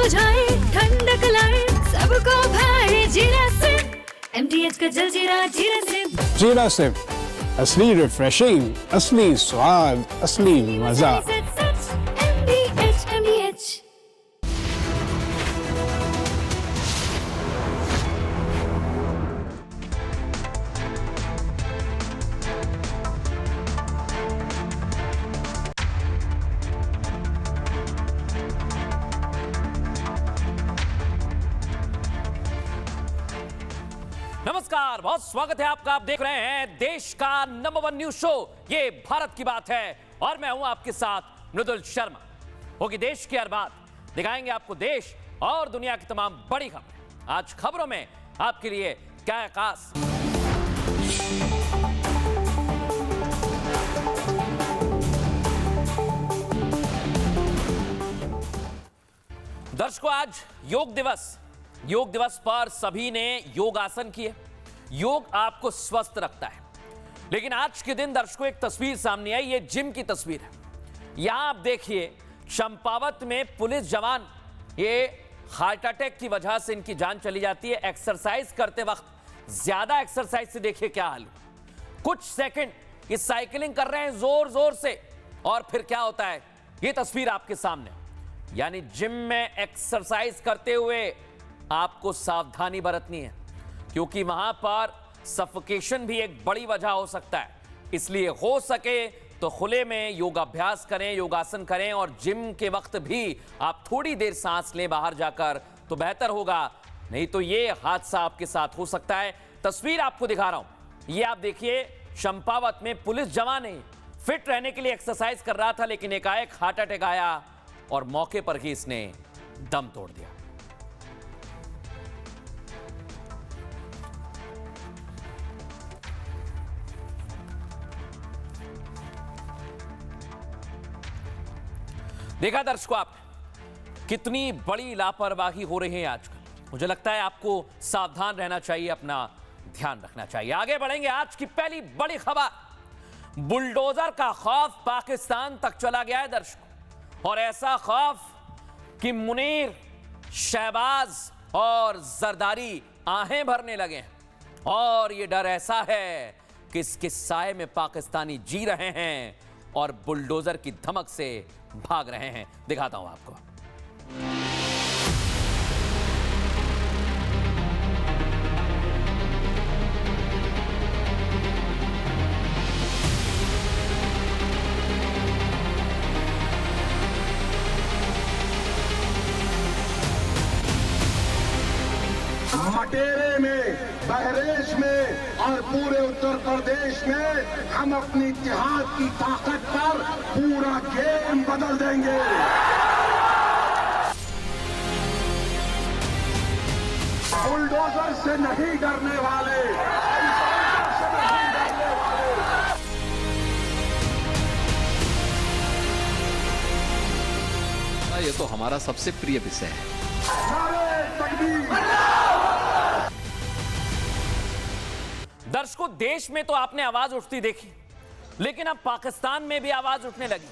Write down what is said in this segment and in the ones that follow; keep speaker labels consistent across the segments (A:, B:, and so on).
A: बुझाए, ठंडक लाए, सबको भाए जीरा से। MTH का जलजीरा जीरा से।
B: जीरा से असली रिफ्रेशिंग, असली स्वाद, असली मजा।
A: MTH।
C: नमस्कार, बहुत स्वागत है आपका। आप देख रहे हैं देश का नंबर 1 न्यूज शो, ये भारत की बात है, और मैं हूं आपके साथ मृदुल शर्मा। होगी देश की हर बात, दिखाएंगे आपको देश और दुनिया की तमाम बड़ी खबरें। आज खबरों में आपके लिए क्या है खास। दर्शकों, आज योग दिवस पर सभी ने योगासन किए। योग आपको स्वस्थ रखता है, लेकिन आज के दिन दर्शकों एक तस्वीर सामने आई, ये जिम की तस्वीर है। यहां आप देखिए, चंपावत में पुलिस जवान, ये हार्ट अटैक की वजह से इनकी जान चली जाती है एक्सरसाइज करते वक्त। ज्यादा एक्सरसाइज से देखिए क्या हाल है। कुछ सेकंड ये साइकिलिंग कर रहे हैं जोर जोर से, और फिर क्या होता है, ये तस्वीर आपके सामने। यानी जिम में एक्सरसाइज करते हुए आपको सावधानी बरतनी है, क्योंकि वहां पर सफोकेशन भी एक बड़ी वजह हो सकता है। इसलिए हो सके तो खुले में योगाभ्यास करें, योगासन करें, और जिम के वक्त भी आप थोड़ी देर सांस लें बाहर जाकर, तो बेहतर होगा। नहीं तो ये हादसा आपके साथ हो सकता है। तस्वीर आपको दिखा रहा हूं, ये आप देखिए, चंपावत में पुलिस जवान है, फिट रहने के लिए एक्सरसाइज कर रहा था, लेकिन एकाएक हार्ट अटैक आया और मौके पर ही इसने दम तोड़ दिया। देखा दर्शकों, आप कितनी बड़ी लापरवाही हो रही है आजकल। मुझे लगता है आपको सावधान रहना चाहिए, अपना ध्यान रखना चाहिए। आगे बढ़ेंगे। आज की पहली बड़ी खबर, बुलडोजर का खौफ पाकिस्तान तक चला गया है दर्शकों, और ऐसा खौफ कि मुनीर, शहबाज और जरदारी आहें भरने लगे हैं। और ये डर ऐसा है कि इसके साए में पाकिस्तानी जी रहे हैं और बुलडोजर की धमक से भाग रहे हैं। दिखाता हूं आपको।
D: मटेरे में, बहरेच में और पूरे उत्तर प्रदेश में हम अपनी इत्तेहाद की ताकत पर पूरा गेम बदल देंगे। बुलडोजर से नहीं डरने वाले, से नहीं डरने वाले।
E: ये तो हमारा सबसे प्रिय विषय है।
D: नारे तकबीर।
C: दर्शकों, देश में तो आपने आवाज उठती देखी, लेकिन अब पाकिस्तान में भी आवाज उठने लगी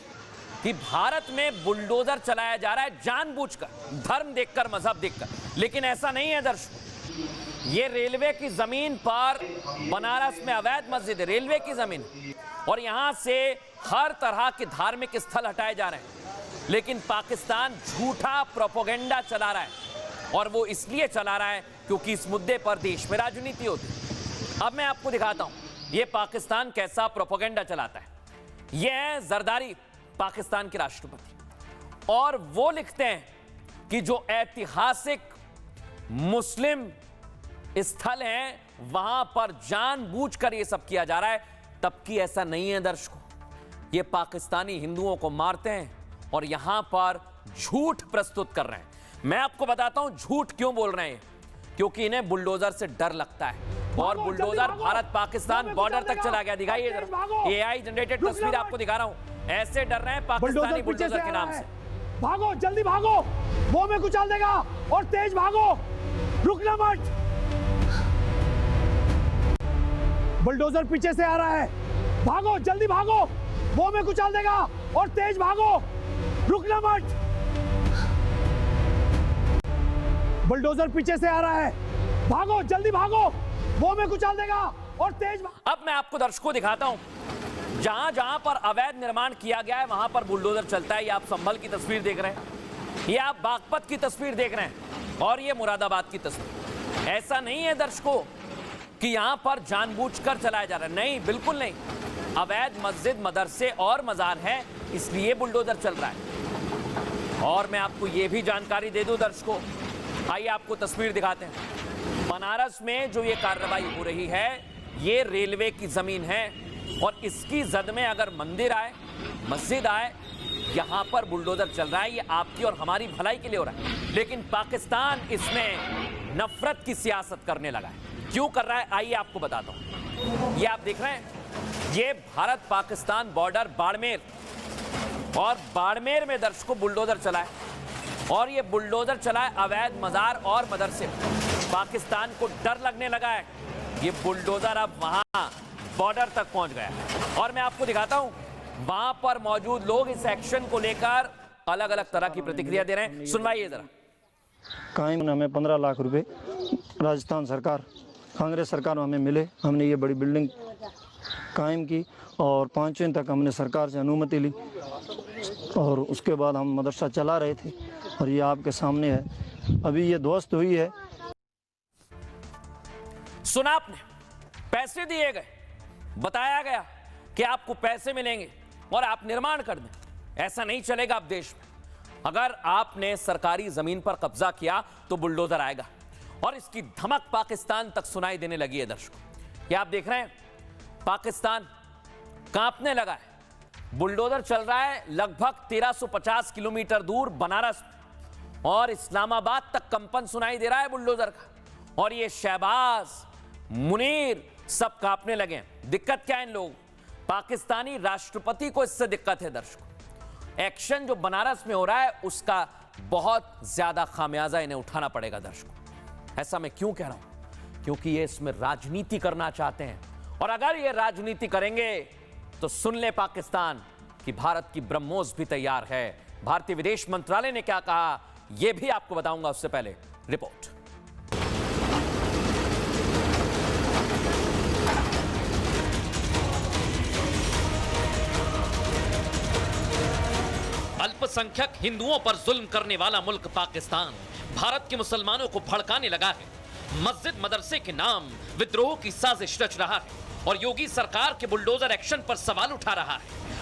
C: कि भारत में बुलडोजर चलाया जा रहा है जानबूझकर, धर्म देखकर, मजहब देखकर। लेकिन ऐसा नहीं है दर्शकों, ये रेलवे की जमीन पर, बनारस में अवैध मस्जिद है, रेलवे की जमीन, और यहां से हर तरह के धार्मिक स्थल हटाए जा रहे हैं। लेकिन पाकिस्तान झूठा प्रोपेगेंडा चला रहा है, और वो इसलिए चला रहा है क्योंकि इस मुद्दे पर देश में राजनीति होती है। अब मैं आपको दिखाता हूं ये पाकिस्तान कैसा प्रोपेगेंडा चलाता है। ये है जरदारी, पाकिस्तान के राष्ट्रपति, और वो लिखते हैं कि जो ऐतिहासिक मुस्लिम स्थल हैं वहां पर जानबूझकर ये सब किया जा रहा है। तबकि ऐसा नहीं है दर्शकों, ये पाकिस्तानी हिंदुओं को मारते हैं और यहां पर झूठ प्रस्तुत कर रहे हैं। मैं आपको बताता हूं झूठ क्यों बोल रहे हैं, क्योंकि इन्हें बुलडोजर से डर लगता है, और बुलडोजर भारत पाकिस्तान बॉर्डर तक चला गया। दिखाइए जरा, एआई जनरेटेड तस्वीर आपको दिखा रहा हूं। ऐसे डर रहे हैं पाकिस्तानी बुलडोजर के नाम से।
F: भागो, जल्दी भागो, वो में कुचल देगा, और तेज भागो, रुकना मत। बुलडोजर पीछे से आ रहा है, भागो, जल्दी भागो, वो में कुचल देगा, और तेज भागो, रुकना मत। बुलडोजर पीछे से आ रहा है, भागो जल्दी भागो, वो में कुचल देगा और तेज
C: अब मैं आपको दर्शकों दिखाता हूं जहां जहां पर अवैध निर्माण किया गया है वहां पर बुलडोजर चलता है। ये आप संभल की तस्वीर देख रहे हैं, ये आप बागपत की तस्वीर देख रहे हैं और ये मुरादाबाद की तस्वीर। ऐसा नहीं है दर्शकों कि यहां पर जानबूझकर चलाया जा रहा है, नहीं, बिल्कुल नहीं। अवैध मस्जिद, मदरसे और मजार है, इसलिए बुलडोजर चल रहा है। और मैं आपको यह भी जानकारी दे दूं दर्शकों, आइए आपको तस्वीर दिखाते हैं। बनारस में जो ये कार्रवाई हो रही है ये रेलवे की जमीन है और इसकी जद में अगर मंदिर आए, मस्जिद आए, यहां पर बुलडोजर चल रहा है। ये आपकी और हमारी भलाई के लिए हो रहा है, लेकिन पाकिस्तान इसमें नफरत की सियासत करने लगा है। क्यों कर रहा है आइए आपको बताता हूं। ये आप देख रहे हैं, ये भारत पाकिस्तान बॉर्डर बाड़मेर, और बाड़मेर में दर्शकों बुलडोजर चला है और ये बुलडोजर चला है अवैध मजार और मदरसे। पाकिस्तान को डर लगने लगा है, ये बुलडोजर अब वहां बॉर्डर तक पहुंच गया। और मैं आपको दिखाता हूं वहां पर मौजूद लोग इस एक्शन को लेकर अलग अलग तरह की प्रतिक्रिया दे रहे हैं। सुनवाइए जरा।
G: कायम हमें 15 लाख रुपए राजस्थान सरकार, कांग्रेस सरकार में हमें मिले। हमने ये बड़ी बिल्डिंग कायम की और 5वें तक हमने सरकार से अनुमति ली और उसके बाद हम मदरसा चला रहे थे। और ये आपके सामने है, अभी ये ध्वस्त हुई है।
C: सुना आपने, पैसे दिए गए, बताया गया कि आपको पैसे मिलेंगे और आप निर्माण कर दें। ऐसा नहीं चलेगा अब देश में। अगर आपने सरकारी जमीन पर कब्जा किया तो बुलडोजर आएगा और इसकी धमक पाकिस्तान तक सुनाई देने लगी है दर्शकों। ये आप देख रहे हैं, पाकिस्तान कांपने लगा है। बुलडोजर चल रहा है लगभग 1350 किलोमीटर दूर बनारस में और इस्लामाबाद तक कंपन सुनाई दे रहा है बुलडोजर का। और ये शहबाज, मुनीर सब कांपने लगे हैं। दिक्कत क्या है इन लोगों? पाकिस्तानी राष्ट्रपति को इससे दिक्कत है दर्शकों। एक्शन जो बनारस में हो रहा है उसका बहुत ज्यादा खामियाजा इन्हें उठाना पड़ेगा दर्शकों। ऐसा मैं क्यों कह रहा हूं? क्योंकि ये इसमें राजनीति करना चाहते हैं और अगर ये राजनीति करेंगे तो सुन ले पाकिस्तान कि भारत की ब्रह्मोस भी तैयार है। भारतीय विदेश मंत्रालय ने क्या कहा यह भी आपको बताऊंगा, उससे पहले रिपोर्ट। अल्पसंख्यक हिंदुओं पर जुल्म करने वाला मुल्क पाकिस्तान भारत के मुसलमानों को भड़काने लगा है। मस्जिद मदरसे के नाम विद्रोह की साजिश रच रहा है और योगी सरकार के बुलडोजर एक्शन पर सवाल उठा रहा है।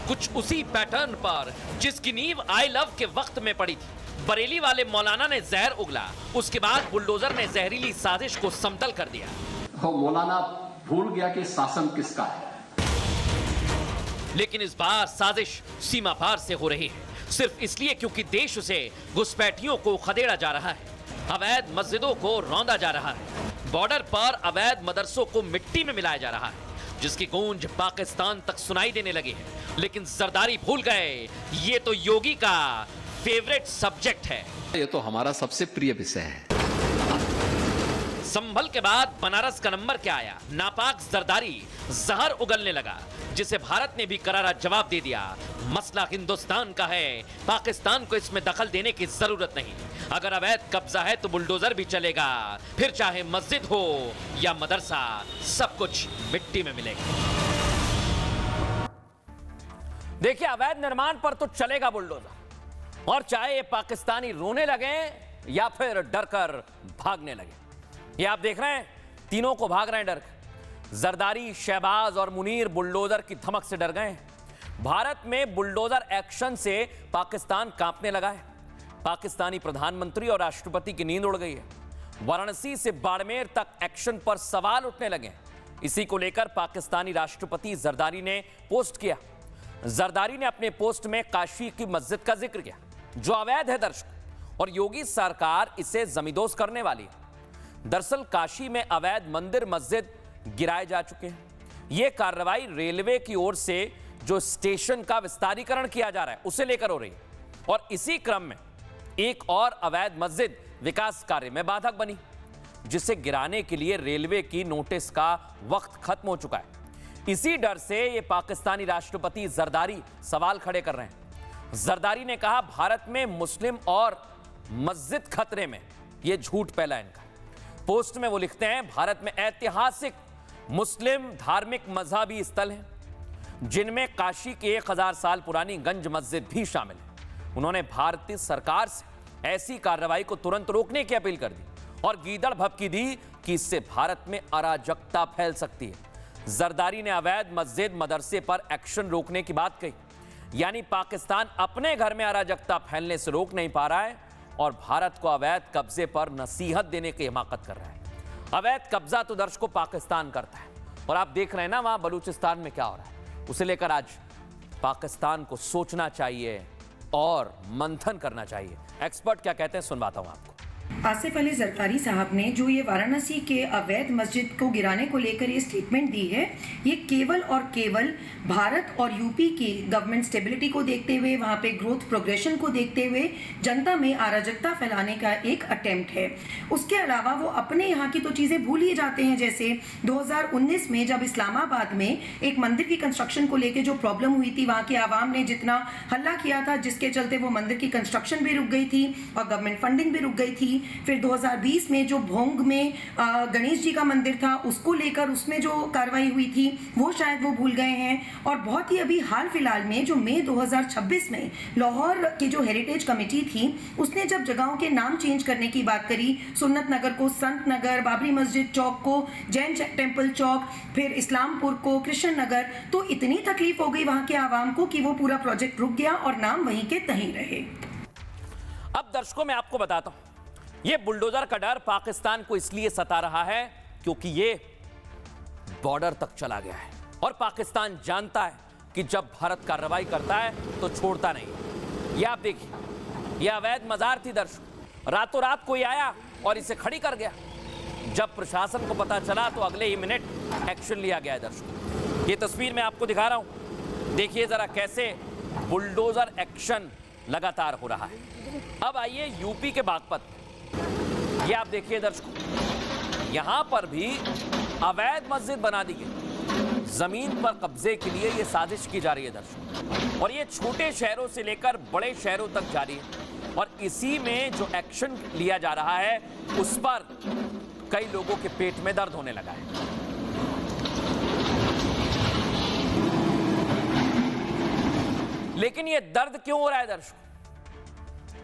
C: कुछ उसी पैटर्न पर जिसकी नींव आई लव के वक्त में पड़ी थी। बरेली वाले मौलाना ने जहर उगला, उसके बाद बुलडोजर ने जहरीली साजिश को समतल कर दिया।
E: मौलाना भूल गया कि शासन किसका है।
C: लेकिन इस बार साजिश सीमा पार से हो रही है, सिर्फ इसलिए क्योंकि देश से घुसपैठियों को खदेड़ा जा रहा है, अवैध मस्जिदों को रौंदा जा रहा है, बॉर्डर पर अवैध मदरसों को मिट्टी में मिलाया जा रहा है, जिसकी गूंज पाकिस्तान तक सुनाई देने लगी है। लेकिन जरदारी भूल गए, ये तो योगी का फेवरेट सब्जेक्ट है।
E: ये तो हमारा सबसे प्रिय विषय है।
C: संभल के बाद बनारस का नंबर क्या आया? नापाक जरदारी, जहर उगलने लगा, जिसे भारत ने भी करारा जवाब दे दिया। मसला हिंदुस्तान का है, पाकिस्तान को इसमें दखल देने की जरूरत नहीं। अगर अवैध कब्जा है तो बुलडोजर भी चलेगा, फिर चाहे मस्जिद हो या मदरसा, सब कुछ मिट्टी में मिलेगा। देखिए, अवैध निर्माण पर तो चलेगा बुलडोजर, और चाहे ये पाकिस्तानी रोने लगे या फिर डरकर भागने लगे। ये आप देख रहे हैं, तीनों को भाग रहे हैं डर के। जरदारी, शहबाज और मुनीर बुलडोजर की धमक से डर गए हैं। भारत में बुलडोजर एक्शन से पाकिस्तान कांपने लगा है। पाकिस्तानी प्रधानमंत्री और राष्ट्रपति की नींद उड़ गई है। वाराणसी से बाड़मेर तक एक्शन पर सवाल उठने लगे हैं। इसी को लेकर पाकिस्तानी राष्ट्रपति जरदारी ने पोस्ट किया। जरदारी ने अपने पोस्ट में काशी की मस्जिद का जिक्र किया, जो अवैध है दर्शक, और योगी सरकार इसे जमींदोज करने वाली है। दरअसल काशी में अवैध मंदिर मस्जिद गिराए जा चुके हैं। यह कार्रवाई रेलवे की ओर से जो स्टेशन का विस्तारीकरण किया जा रहा है उसे लेकर हो रही है, और इसी क्रम में एक और अवैध मस्जिद विकास कार्य में बाधक बनी, जिसे गिराने के लिए रेलवे की नोटिस का वक्त खत्म हो चुका है। इसी डर से ये पाकिस्तानी राष्ट्रपति जरदारी सवाल खड़े कर रहे हैं। जरदारी ने कहा, भारत में मुस्लिम और मस्जिद खतरे में, ये झूठ पहला इनका। पोस्ट में वो लिखते हैं भारत में ऐतिहासिक मुस्लिम धार्मिक मजहबी स्थल हैं जिनमें काशी की 1000 साल पुरानी गंज मस्जिद भी शामिल है। उन्होंने भारतीय सरकार से ऐसी कार्रवाई को तुरंत रोकने की अपील कर दी और गीदड़ भभकी दी कि इससे भारत में अराजकता फैल सकती है। जरदारी ने अवैध मस्जिद मदरसे पर एक्शन रोकने की बात कही, यानी पाकिस्तान अपने घर में अराजकता फैलने से रोक नहीं पा रहा है और भारत को अवैध कब्जे पर नसीहत देने की हिमाकत कर रहा है। अवैध कब्जा तो दर्शकों पाकिस्तान करता है और आप देख रहे हैं ना वहां बलूचिस्तान में क्या हो रहा है। उसे लेकर आज पाकिस्तान को सोचना चाहिए और मंथन करना चाहिए। एक्सपर्ट क्या कहते हैं सुनवाता हूं आपको।
H: आसिफ अली जरदारी साहब ने जो ये वाराणसी के अवैध मस्जिद को गिराने को लेकर ये स्टेटमेंट दी है, ये केवल और केवल भारत और यूपी की गवर्नमेंट स्टेबिलिटी को देखते हुए, वहाँ पे ग्रोथ प्रोग्रेशन को देखते हुए जनता में अराजकता फैलाने का एक अटेम्प्ट है। उसके अलावा वो अपने यहाँ की तो चीज़ें भूल ही जाते हैं। जैसे 2019 में जब इस्लामाबाद में एक मंदिर की कंस्ट्रक्शन को लेकर जो प्रॉब्लम हुई थी, वहाँ की आवाम ने जितना हल्ला किया था, जिसके चलते वो मंदिर की कंस्ट्रक्शन भी रुक गई थी और गवर्नमेंट फंडिंग भी रुक गई थी। फिर 2020 में जो भोंग में गणेश जी का मंदिर था, उसको लेकर उसमें जो कार्रवाई हुई थी वो शायद वो भूल गए हैं। और बहुत ही अभी हाल फिलहाल में जो मई 2026 में लाहौर की जो हेरिटेज कमेटी थी, उसने जब जगहों के नाम चेंज करने की बात करी, सुन्नत नगर को संत नगर, बाबरी मस्जिद चौक को जैन टेम्पल चौक, फिर इस्लामपुर को कृष्ण नगर, तो इतनी तकलीफ हो गई वहां के आवाम को कि वो पूरा प्रोजेक्ट रुक गया और नाम वहीं के तहीं रहे।
C: अब दर्शकों मैं आपको बताता हूं, ये बुलडोजर का डर पाकिस्तान को इसलिए सता रहा है क्योंकि ये बॉर्डर तक चला गया है और पाकिस्तान जानता है कि जब भारत कार्रवाई करता है तो छोड़ता नहीं। ये आप देखिए, ये अवैध मजार थी दर्शकों, रातों रात कोई आया और इसे खड़ी कर गया। जब प्रशासन को पता चला तो अगले ही मिनट एक्शन लिया गया है दर्शकों। ये तस्वीर मैं आपको दिखा रहा हूं, देखिए जरा कैसे बुलडोजर एक्शन लगातार हो रहा है। अब आइए यूपी के बागपत, ये आप देखिए दर्शकों, यहां पर भी अवैध मस्जिद बना दी गई। जमीन पर कब्जे के लिए ये साजिश की जा रही है दर्शकों, और ये छोटे शहरों से लेकर बड़े शहरों तक जारी है। और इसी में जो एक्शन लिया जा रहा है उस पर कई लोगों के पेट में दर्द होने लगा है। लेकिन ये दर्द क्यों हो रहा है दर्शकों?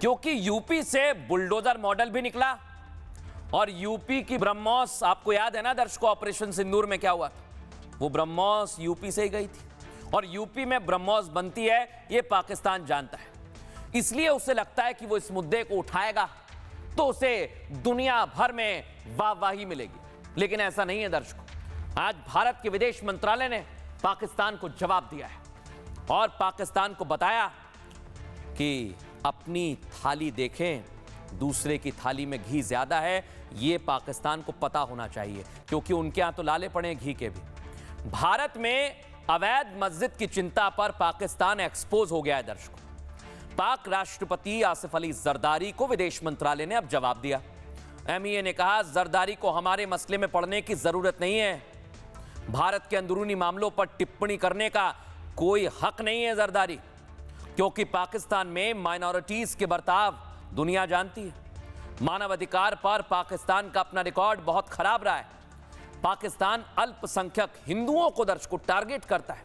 C: क्योंकि यूपी से बुलडोजर मॉडल भी निकला और यूपी की ब्रह्मोस, आपको याद है ना दर्शकों ऑपरेशन सिंदूर में क्या हुआ था? वो ब्रह्मोस यूपी से ही गई थी और यूपी में ब्रह्मोस बनती है, ये पाकिस्तान जानता है। इसलिए उसे लगता है कि वो इस मुद्दे को उठाएगा तो उसे दुनिया भर में वाहवाही मिलेगी। लेकिन ऐसा नहीं है दर्शकों। आज भारत के विदेश मंत्रालय ने पाकिस्तान को जवाब दिया है और पाकिस्तान को बताया कि अपनी थाली देखें, दूसरे की थाली में घी ज्यादा है, ये पाकिस्तान को पता होना चाहिए, क्योंकि उनके यहां तो लाले पड़े हैं घी के भी। भारत में अवैध मस्जिद की चिंता पर पाकिस्तान एक्सपोज हो गया है दर्शकों। पाक राष्ट्रपति आसिफ अली जरदारी को विदेश मंत्रालय ने अब जवाब दिया। एमईए ने कहा, जरदारी को हमारे मसले में पड़ने की जरूरत नहीं है, भारत के अंदरूनी मामलों पर टिप्पणी करने का कोई हक नहीं है जरदारी, क्योंकि पाकिस्तान में माइनॉरिटीज के बर्ताव दुनिया जानती है। मानवाधिकार पर पाकिस्तान का अपना रिकॉर्ड बहुत खराब रहा है। पाकिस्तान अल्पसंख्यक हिंदुओं को दर्शकों टारगेट करता है,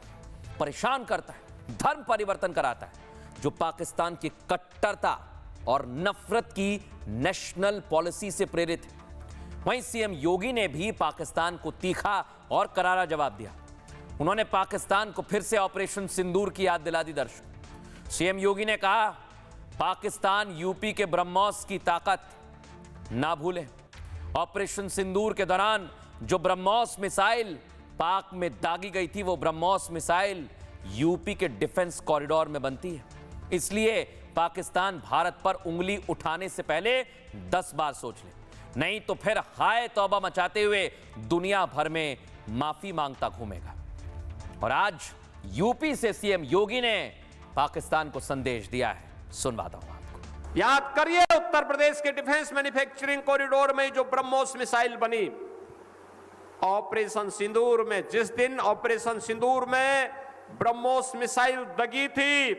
C: परेशान करता है, धर्म परिवर्तन कराता है, जो पाकिस्तान की कट्टरता और नफरत की नेशनल पॉलिसी से प्रेरित है। वहीं सीएम योगी ने भी पाकिस्तान को तीखा और करारा जवाब दिया। उन्होंने पाकिस्तान को फिर से ऑपरेशन सिंदूर की याद दिला दी दर्शकों। सीएम योगी ने कहा, पाकिस्तान यूपी के ब्रह्मोस की ताकत ना भूले। ऑपरेशन सिंदूर के दौरान जो ब्रह्मोस मिसाइल पाक में दागी गई थी, वो ब्रह्मोस मिसाइल यूपी के डिफेंस कॉरिडोर में बनती है। इसलिए पाकिस्तान भारत पर उंगली उठाने से पहले 10 बार सोच ले, नहीं तो फिर हाय तौबा मचाते हुए दुनिया भर में माफी मांगता घूमेगा। और आज यूपी से सीएम योगी ने पाकिस्तान को संदेश दिया है, सुनवाता हूं आपको।
I: याद करिए, उत्तर प्रदेश के डिफेंस मैन्युफैक्चरिंग कॉरिडोर में जो ब्रह्मोस मिसाइल बनी, ऑपरेशन सिंदूर में, जिस दिन ऑपरेशन सिंदूर में ब्रह्मोस मिसाइल दगी थी,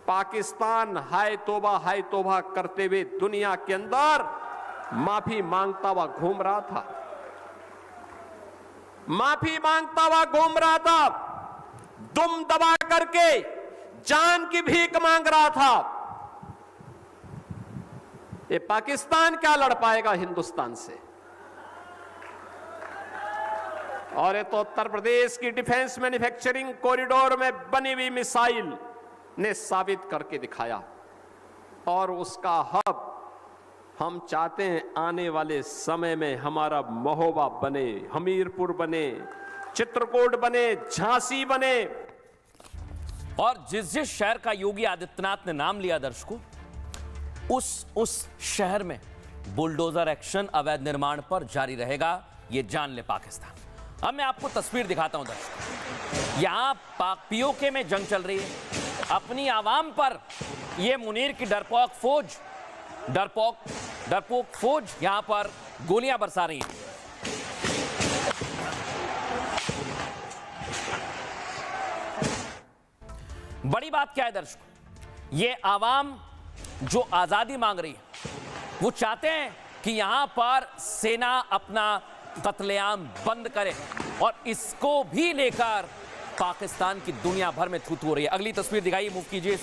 I: पाकिस्तान हाय तौबा करते हुए दुनिया के अंदर माफी मांगता हुआ घूम रहा था, माफी मांगता हुआ घूम रहा था, दुम दबा करके जान की भीख मांग रहा था। ये पाकिस्तान क्या लड़ पाएगा हिंदुस्तान से? और ये तो उत्तर प्रदेश की डिफेंस मैन्युफैक्चरिंग कॉरिडोर में बनी हुई मिसाइल ने साबित करके दिखाया। और उसका हब हम चाहते हैं आने वाले समय में हमारा महोबा बने, हमीरपुर बने, चित्रकूट बने, झांसी बने।
C: और जिस जिस शहर का योगी आदित्यनाथ ने नाम लिया दर्शकों, उस शहर में बुलडोजर एक्शन अवैध निर्माण पर जारी रहेगा। ये जान ले पाकिस्तान। अब मैं आपको तस्वीर दिखाता हूं दर्शकों। यहां पीओके में जंग चल रही है। अपनी आवाम पर यह मुनीर की डरपोक फौज यहां पर गोलियां बरसा रही है। बड़ी बात क्या है दर्शकों, ये आवाम जो आजादी मांग रही है, वो चाहते हैं कि यहां पर सेना अपना कत्लेआम बंद करे और इसको भी लेकर पाकिस्तान की दुनिया भर में थू हो रही है। अगली तस्वीर दिखाइए, मूव कीजिए।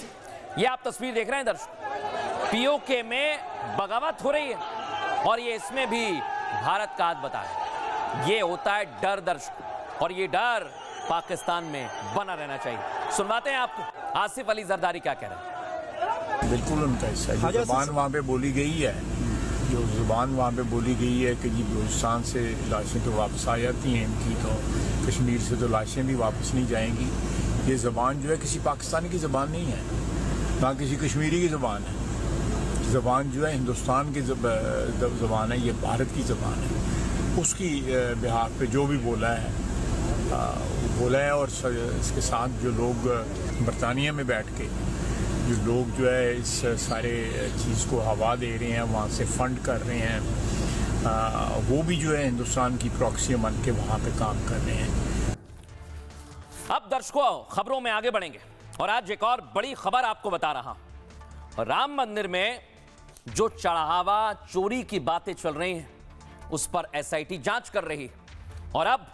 C: ये आप तस्वीर देख रहे हैं दर्शकों, पीओके में बगावत हो रही है और ये इसमें भी भारत का हाथ बता है। ये होता है डर दर्शकों, और ये डर पाकिस्तान में बना रहना चाहिए। सुनवाते हैं आपको आसिफ अली जरदारी क्या कह रहे हैं।
J: बिल्कुल उनका हिस्सा है। जो जुबान वहाँ पे बोली गई है, जो जुबान वहाँ पे बोली गई है कि जी बलूचिस्तान से लाशें तो वापस आ जाती हैं इनकी, तो कश्मीर से तो लाशें भी वापस नहीं जाएंगी। ये ज़बान जो है किसी पाकिस्तानी की ज़बान नहीं है, ना किसी कश्मीरी की ज़बान है। ज़बान जो है हिंदुस्तान की ज़बान है, ये भारत की ज़बान है। उसकी बिहार पे जो भी बोला है बोला है। और इसके साथ जो लोग बरतानिया में बैठ के जो लोग जो है इस सारे चीज़ को हवा दे रहे हैं, वहाँ से फंड कर रहे हैं, वो भी जो है हिंदुस्तान की प्रॉक्सी बन के वहाँ पे काम कर रहे हैं।
C: अब दर्शकों खबरों में आगे बढ़ेंगे और आज एक और बड़ी खबर आपको बता रहा हूं। राम मंदिर में जो चढ़ावा चोरी की बातें चल रही हैं, उस पर एसआईटी जांच कर रही है और अब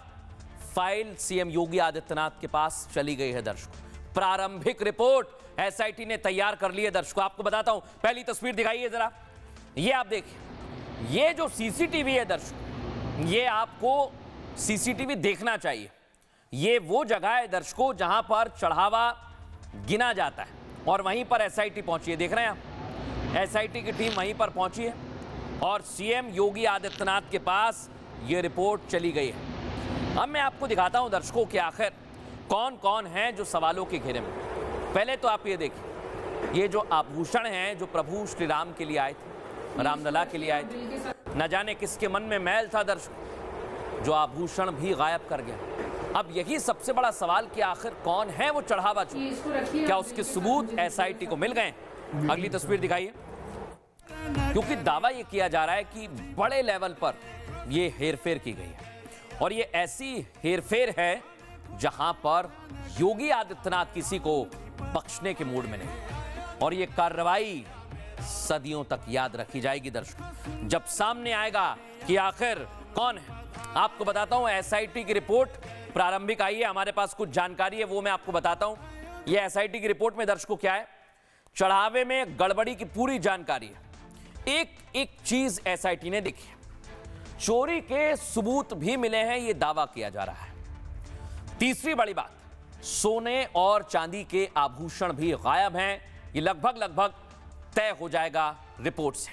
C: फाइल सीएम योगी आदित्यनाथ के पास चली गई है दर्शकों। प्रारंभिक रिपोर्ट एसआईटी ने तैयार कर ली है दर्शकों। आपको बताता हूं, पहली तस्वीर दिखाइए जरा, ये आप देखिए। ये जो सीसीटीवी है दर्शकों, ये आपको सीसीटीवी देखना चाहिए। ये वो जगह है दर्शकों जहां पर चढ़ावा गिना जाता है और वहीं पर एसआईटी पहुंची है। देख रहे हैं आप, एसआईटी की टीम वहीं पर पहुंची है और सीएम योगी आदित्यनाथ के पास ये रिपोर्ट चली गई है। अब मैं आपको दिखाता हूं दर्शकों कि आखिर कौन कौन है जो सवालों के घेरे में। पहले तो आप ये देखिए, ये जो आभूषण हैं जो प्रभु श्री राम के लिए आए थे, रामलला के लिए आए थे, न जाने किसके मन में मैल था दर्शकों, जो आभूषण भी गायब कर गया। अब यही सबसे बड़ा सवाल कि आखिर कौन है वो चढ़ावा चोर, क्या उसके सबूत एसआईटी को मिल गए? अगली तस्वीर दिखाइए। क्योंकि दावा ये किया जा रहा है कि बड़े लेवल पर ये हेरफेर की गई है और ये ऐसी हेरफेर है जहां पर योगी आदित्यनाथ किसी को बख्शने के मूड में नहीं, और ये कार्रवाई सदियों तक याद रखी जाएगी दर्शकों, जब सामने आएगा कि आखिर कौन है। आपको बताता हूं, एसआईटी की रिपोर्ट प्रारंभिक आई है, हमारे पास कुछ जानकारी है वो मैं आपको बताता हूं। ये एसआईटी की रिपोर्ट में दर्शकों क्या है, चढ़ावे में गड़बड़ी की पूरी जानकारी है। एक एक चीज एसआईटी ने देखी है, चोरी के सबूत भी मिले हैं, ये दावा किया जा रहा है। तीसरी बड़ी बात, सोने और चांदी के आभूषण भी गायब हैं, ये लगभग तय हो जाएगा रिपोर्ट से।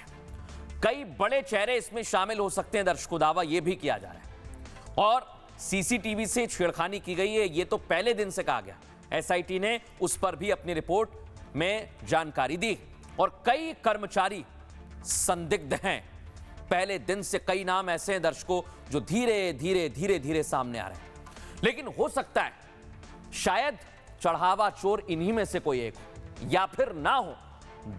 C: कई बड़े चेहरे इसमें शामिल हो सकते हैं दर्शकों, दावा यह भी किया जा रहा है। और सीसीटीवी से छेड़खानी की गई है, ये तो पहले दिन से कहा गया। एसआईटी ने उस पर भी अपनी रिपोर्ट में जानकारी दी और कई कर्मचारी संदिग्ध हैं। पहले दिन से कई नाम ऐसे हैं दर्शकों जो धीरे धीरे सामने आ रहे हैं। लेकिन हो सकता है शायद चढ़ावा चोर इन्हीं में से कोई एक हो या फिर ना हो,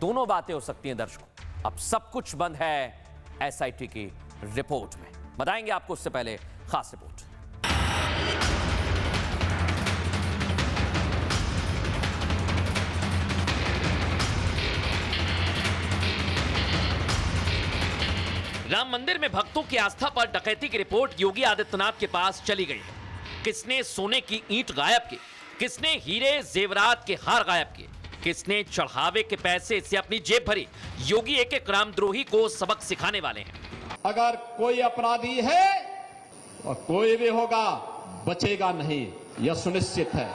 C: दोनों बातें हो सकती हैं दर्शकों। अब सब कुछ बंद है एसआईटी की रिपोर्ट में, बताएंगे आपको उससे पहले खास रिपोर्ट। राम मंदिर में भक्तों की आस्था पर डकैती की रिपोर्ट योगी आदित्यनाथ के पास चली गई है। किसने सोने की ईंट गायब की, किसने हीरे जेवरात के हार गायब किए, किसने चढ़ावे के पैसे से अपनी जेब भरी, योगी एक एक रामद्रोही को सबक सिखाने वाले हैं।
I: अगर कोई अपराधी है और कोई भी होगा बचेगा नहीं, यह सुनिश्चित है।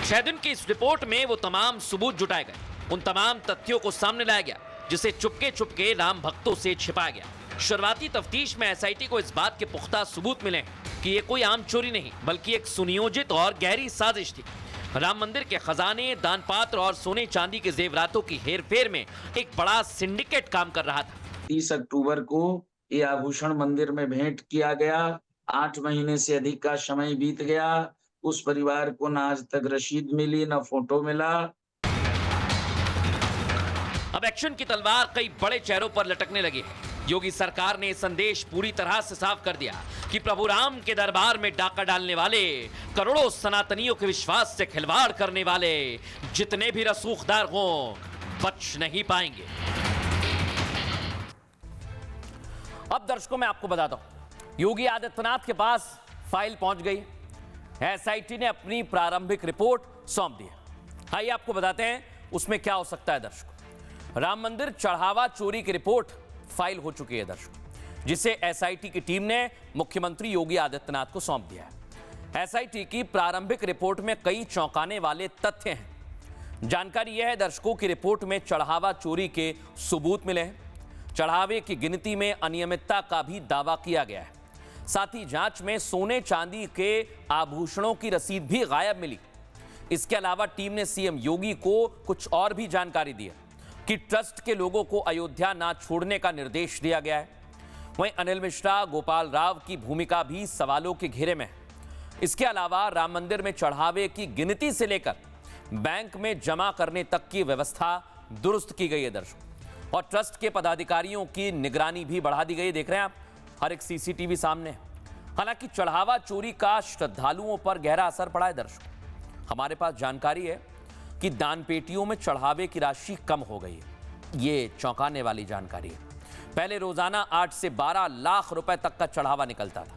C: 6 दिन की इस रिपोर्ट में वो तमाम सबूत जुटाए गए, उन तमाम तथ्यों को सामने लाया गया जिसे चुपके चुपके राम भक्तों से छिपाया गया। शुरुआती तफ्तीश में एसआईटी को इस बात के पुख्ता सबूत मिले कि ये कोई आम चोरी नहीं बल्कि एक सुनियोजित और गहरी साजिश थी। राम मंदिर के खजाने, दान पात्र और सोने चांदी के जेवरातों की हेरफेर में एक बड़ा सिंडिकेट काम कर रहा था।
K: 30 अक्टूबर को ये आभूषण मंदिर में भेंट किया गया। 8 महीने से अधिक का समय बीत गया। उस परिवार को न आज तक रसीद मिली, न फोटो मिला।
C: अब एक्शन की तलवार कई बड़े चेहरों पर लटकने लगी है। योगी सरकार ने संदेश पूरी तरह से साफ कर दिया कि प्रभु राम के दरबार में डाका डालने वाले, करोड़ों सनातनियों के विश्वास से खिलवाड़ करने वाले जितने भी रसूखदार हों बच नहीं पाएंगे। अब दर्शकों मैं आपको बताता हूं, योगी आदित्यनाथ के पास फाइल पहुंच गई। एसआईटी ने अपनी प्रारंभिक रिपोर्ट सौंप दी है। आइए आपको बताते हैं उसमें क्या हो सकता है। दर्शकों, राम मंदिर चढ़ावा चोरी की रिपोर्ट फाइल हो चुकी है दर्शकों, जिसे एसआईटी की टीम ने मुख्यमंत्री योगी आदित्यनाथ को सौंप दिया है। एसआईटी की प्रारंभिक रिपोर्ट में कई चौंकाने वाले तथ्य हैं। जानकारी यह है दर्शकों की रिपोर्ट में चढ़ावा चोरी के सबूत मिले हैं। चढ़ावे की गिनती में अनियमितता का भी दावा किया गया है। साथ ही जांच में सोने चांदी के आभूषणों की रसीद भी गायब मिली। इसके अलावा टीम ने सीएम योगी को कुछ और भी जानकारी दी है कि ट्रस्ट के लोगों को अयोध्या ना छोड़ने का निर्देश दिया गया है। वहीं अनिल मिश्रा, गोपाल राव की भूमिका भी सवालों के घेरे में है। इसके अलावा राम मंदिर में चढ़ावे की गिनती से लेकर बैंक में जमा करने तक की व्यवस्था दुरुस्त की गई है दर्शकों, और ट्रस्ट के पदाधिकारियों की निगरानी भी बढ़ा दी गई। देख रहे हैं आप, हर एक सीसीटीवी सामने है। हालांकि चढ़ावा चोरी का श्रद्धालुओं पर गहरा असर पड़ा है दर्शकों। हमारे पास जानकारी है कि दान पेटियों में चढ़ावे की राशि कम हो गई है। ये चौंकाने वाली जानकारी है। पहले रोजाना 8 से 12 लाख रुपए तक का चढ़ावा निकलता था,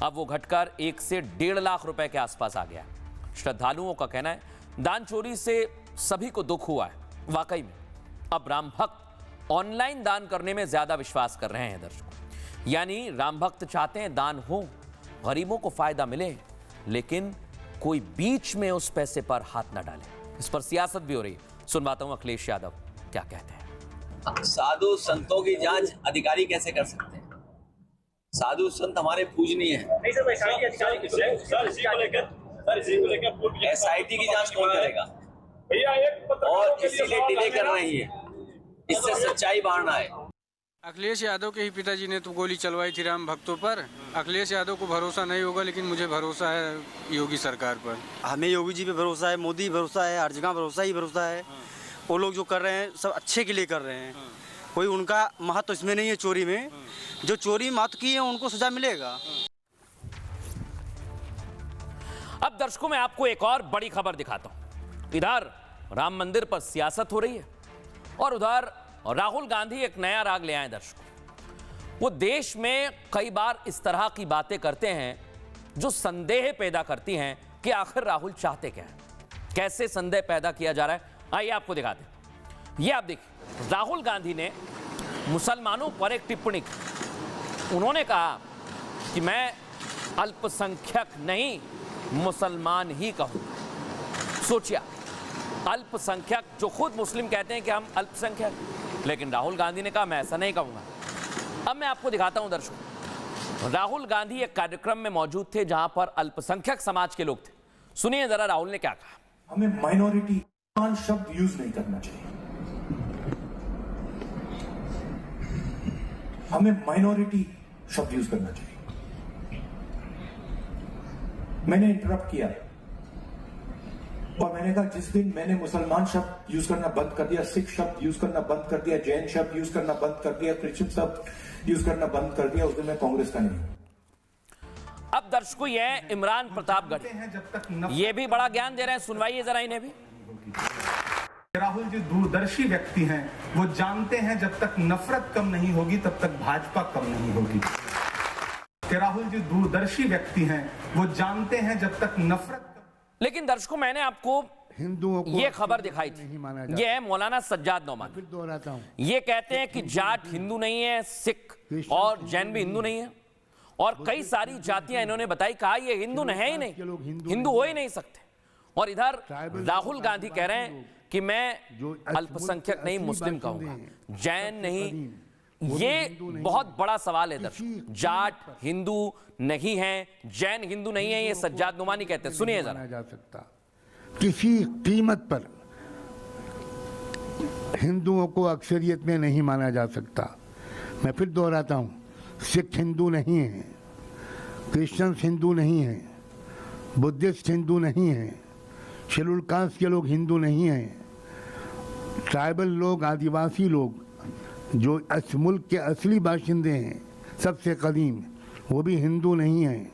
C: अब वो घटकर 1 से 1.5 लाख रुपए के आसपास आ गया। श्रद्धालुओं का कहना है दान चोरी से सभी को दुख हुआ है। वाकई में अब राम भक्त ऑनलाइन दान करने में ज्यादा विश्वास कर रहे हैं दर्शकों। यानी राम भक्त चाहते हैं दान हो, गरीबों को फायदा मिले, लेकिन कोई बीच में उस पैसे पर हाथ न डाले। इस पर सियासत भी हो रही है। सुनवाता हूं अखिलेश यादव क्या कहते हैं।
L: साधु संतों की जांच अधिकारी कैसे कर सकते हैं? साधु संत हमारे पूजनीय हैं। एसआईटी की जांच कौन करेगा? और इसीलिए डिले कर रही है, इससे सच्चाई बाहर आए।
M: अखिलेश यादव के ही पिताजी ने तो गोली चलवाई थी राम भक्तों पर। अखिलेश यादव को भरोसा नहीं होगा, लेकिन मुझे भरोसा है योगी सरकार पर।
N: हमें योगी जी पे भरोसा है, मोदी भरोसा है, हर जगह भरोसा ही भरोसा है। वो लोग जो कर रहे हैं सब अच्छे के लिए कर रहे हैं। कोई उनका महत्व इसमें नहीं है चोरी में। जो चोरी महत्व की है उनको सजा मिलेगा।
C: अब दर्शकों मैं आपको एक और बड़ी खबर दिखाता हूं। इधर राम मंदिर पर सियासत हो रही है और उधर राहुल गांधी एक नया राग ले आए दर्शकों। वो देश में कई बार इस तरह की बातें करते हैं जो संदेह पैदा करती हैं कि आखिर राहुल चाहते क्या हैं। कैसे संदेह पैदा किया जा रहा है, आइए आपको दिखाते हैं। ये आप देखिए, राहुल गांधी ने मुसलमानों पर एक टिप्पणी की। उन्होंने कहा कि मैं अल्पसंख्यक नहीं, मुसलमान ही कहूं। सोचिए, अल्पसंख्यक, जो खुद मुस्लिम कहते हैं कि हम अल्पसंख्यक, लेकिन राहुल गांधी ने कहा मैं ऐसा नहीं कहूंगा। अब मैं आपको दिखाता हूं दर्शकों, राहुल गांधी एक कार्यक्रम में मौजूद थे जहां पर अल्पसंख्यक समाज के लोग थे। सुनिए जरा राहुल ने क्या कहा।
O: हमें माइनॉरिटी शब्द यूज नहीं करना चाहिए। हमें माइनॉरिटी शब्द यूज करना चाहिए। मैंने इंटरप्ट किया और मैंने कहा जिस दिन मैंने मुसलमान शब्द यूज करना बंद कर दिया, सिख शब्द यूज करना बंद कर दिया, जैन शब्द यूज करना बंद कर दिया, क्रिश्चियन शब्द यूज करना बंद कर दिया, उस दिन मैं कांग्रेस का नहीं।
C: अब दर्शकों ये इमरान प्रतापगढ़, ये भी बड़ा ज्ञान दे रहे हैं, सुनवाइए जरा इन्हें भी।
P: राहुल जी दूरदर्शी व्यक्ति हैं, वो जानते हैं जब तक नफरत कम नहीं होगी तब तक भाजपा कम नहीं होगी। राहुल जी दूरदर्शी व्यक्ति हैं, वो जानते हैं जब तक नफरत।
C: लेकिन दर्शकों, मैंने आपको
Q: हिंदुओं को
C: ये खबर दिखाई थी, ये है मौलाना सज्जाद नौमान।
Q: फिर दोहराता हूं,
C: ये कहते हैं कि जाट हिंदू नहीं है, सिख और जैन भी हिंदू नहीं है, और कई सारी जातियां इन्होंने बताई, कहा ये हिंदू है ही नहीं, हिंदू हो ही नहीं सकते। और इधर राहुल गांधी कह रहे हैं कि मैं अल्पसंख्यक नहीं, मुस्लिम कहूंगा, जैन नहीं। ये बहुत बड़ा सवाल है दर्शक। जाट हिंदू नहीं है, जैन हिंदू नहीं है, ये सज्जाद नुमानी कहते हैं। सुनिए जरा।
Q: जा सकता किसी कीमत पर हिंदुओं को अक्सरियत में नहीं माना जा सकता। मैं फिर दोहराता हूं, सिख हिंदू नहीं है, क्रिश्चियंस हिंदू नहीं है, बुद्धिस्ट हिंदू नहीं है, शेड्यूल कास्ट के लोग हिंदू नहीं हैं, ट्राइबल लोग, आदिवासी लोग जो इस मुल्क के असली बाशिंदे हैं सबसे कदीम, वो भी हिंदू नहीं हैं।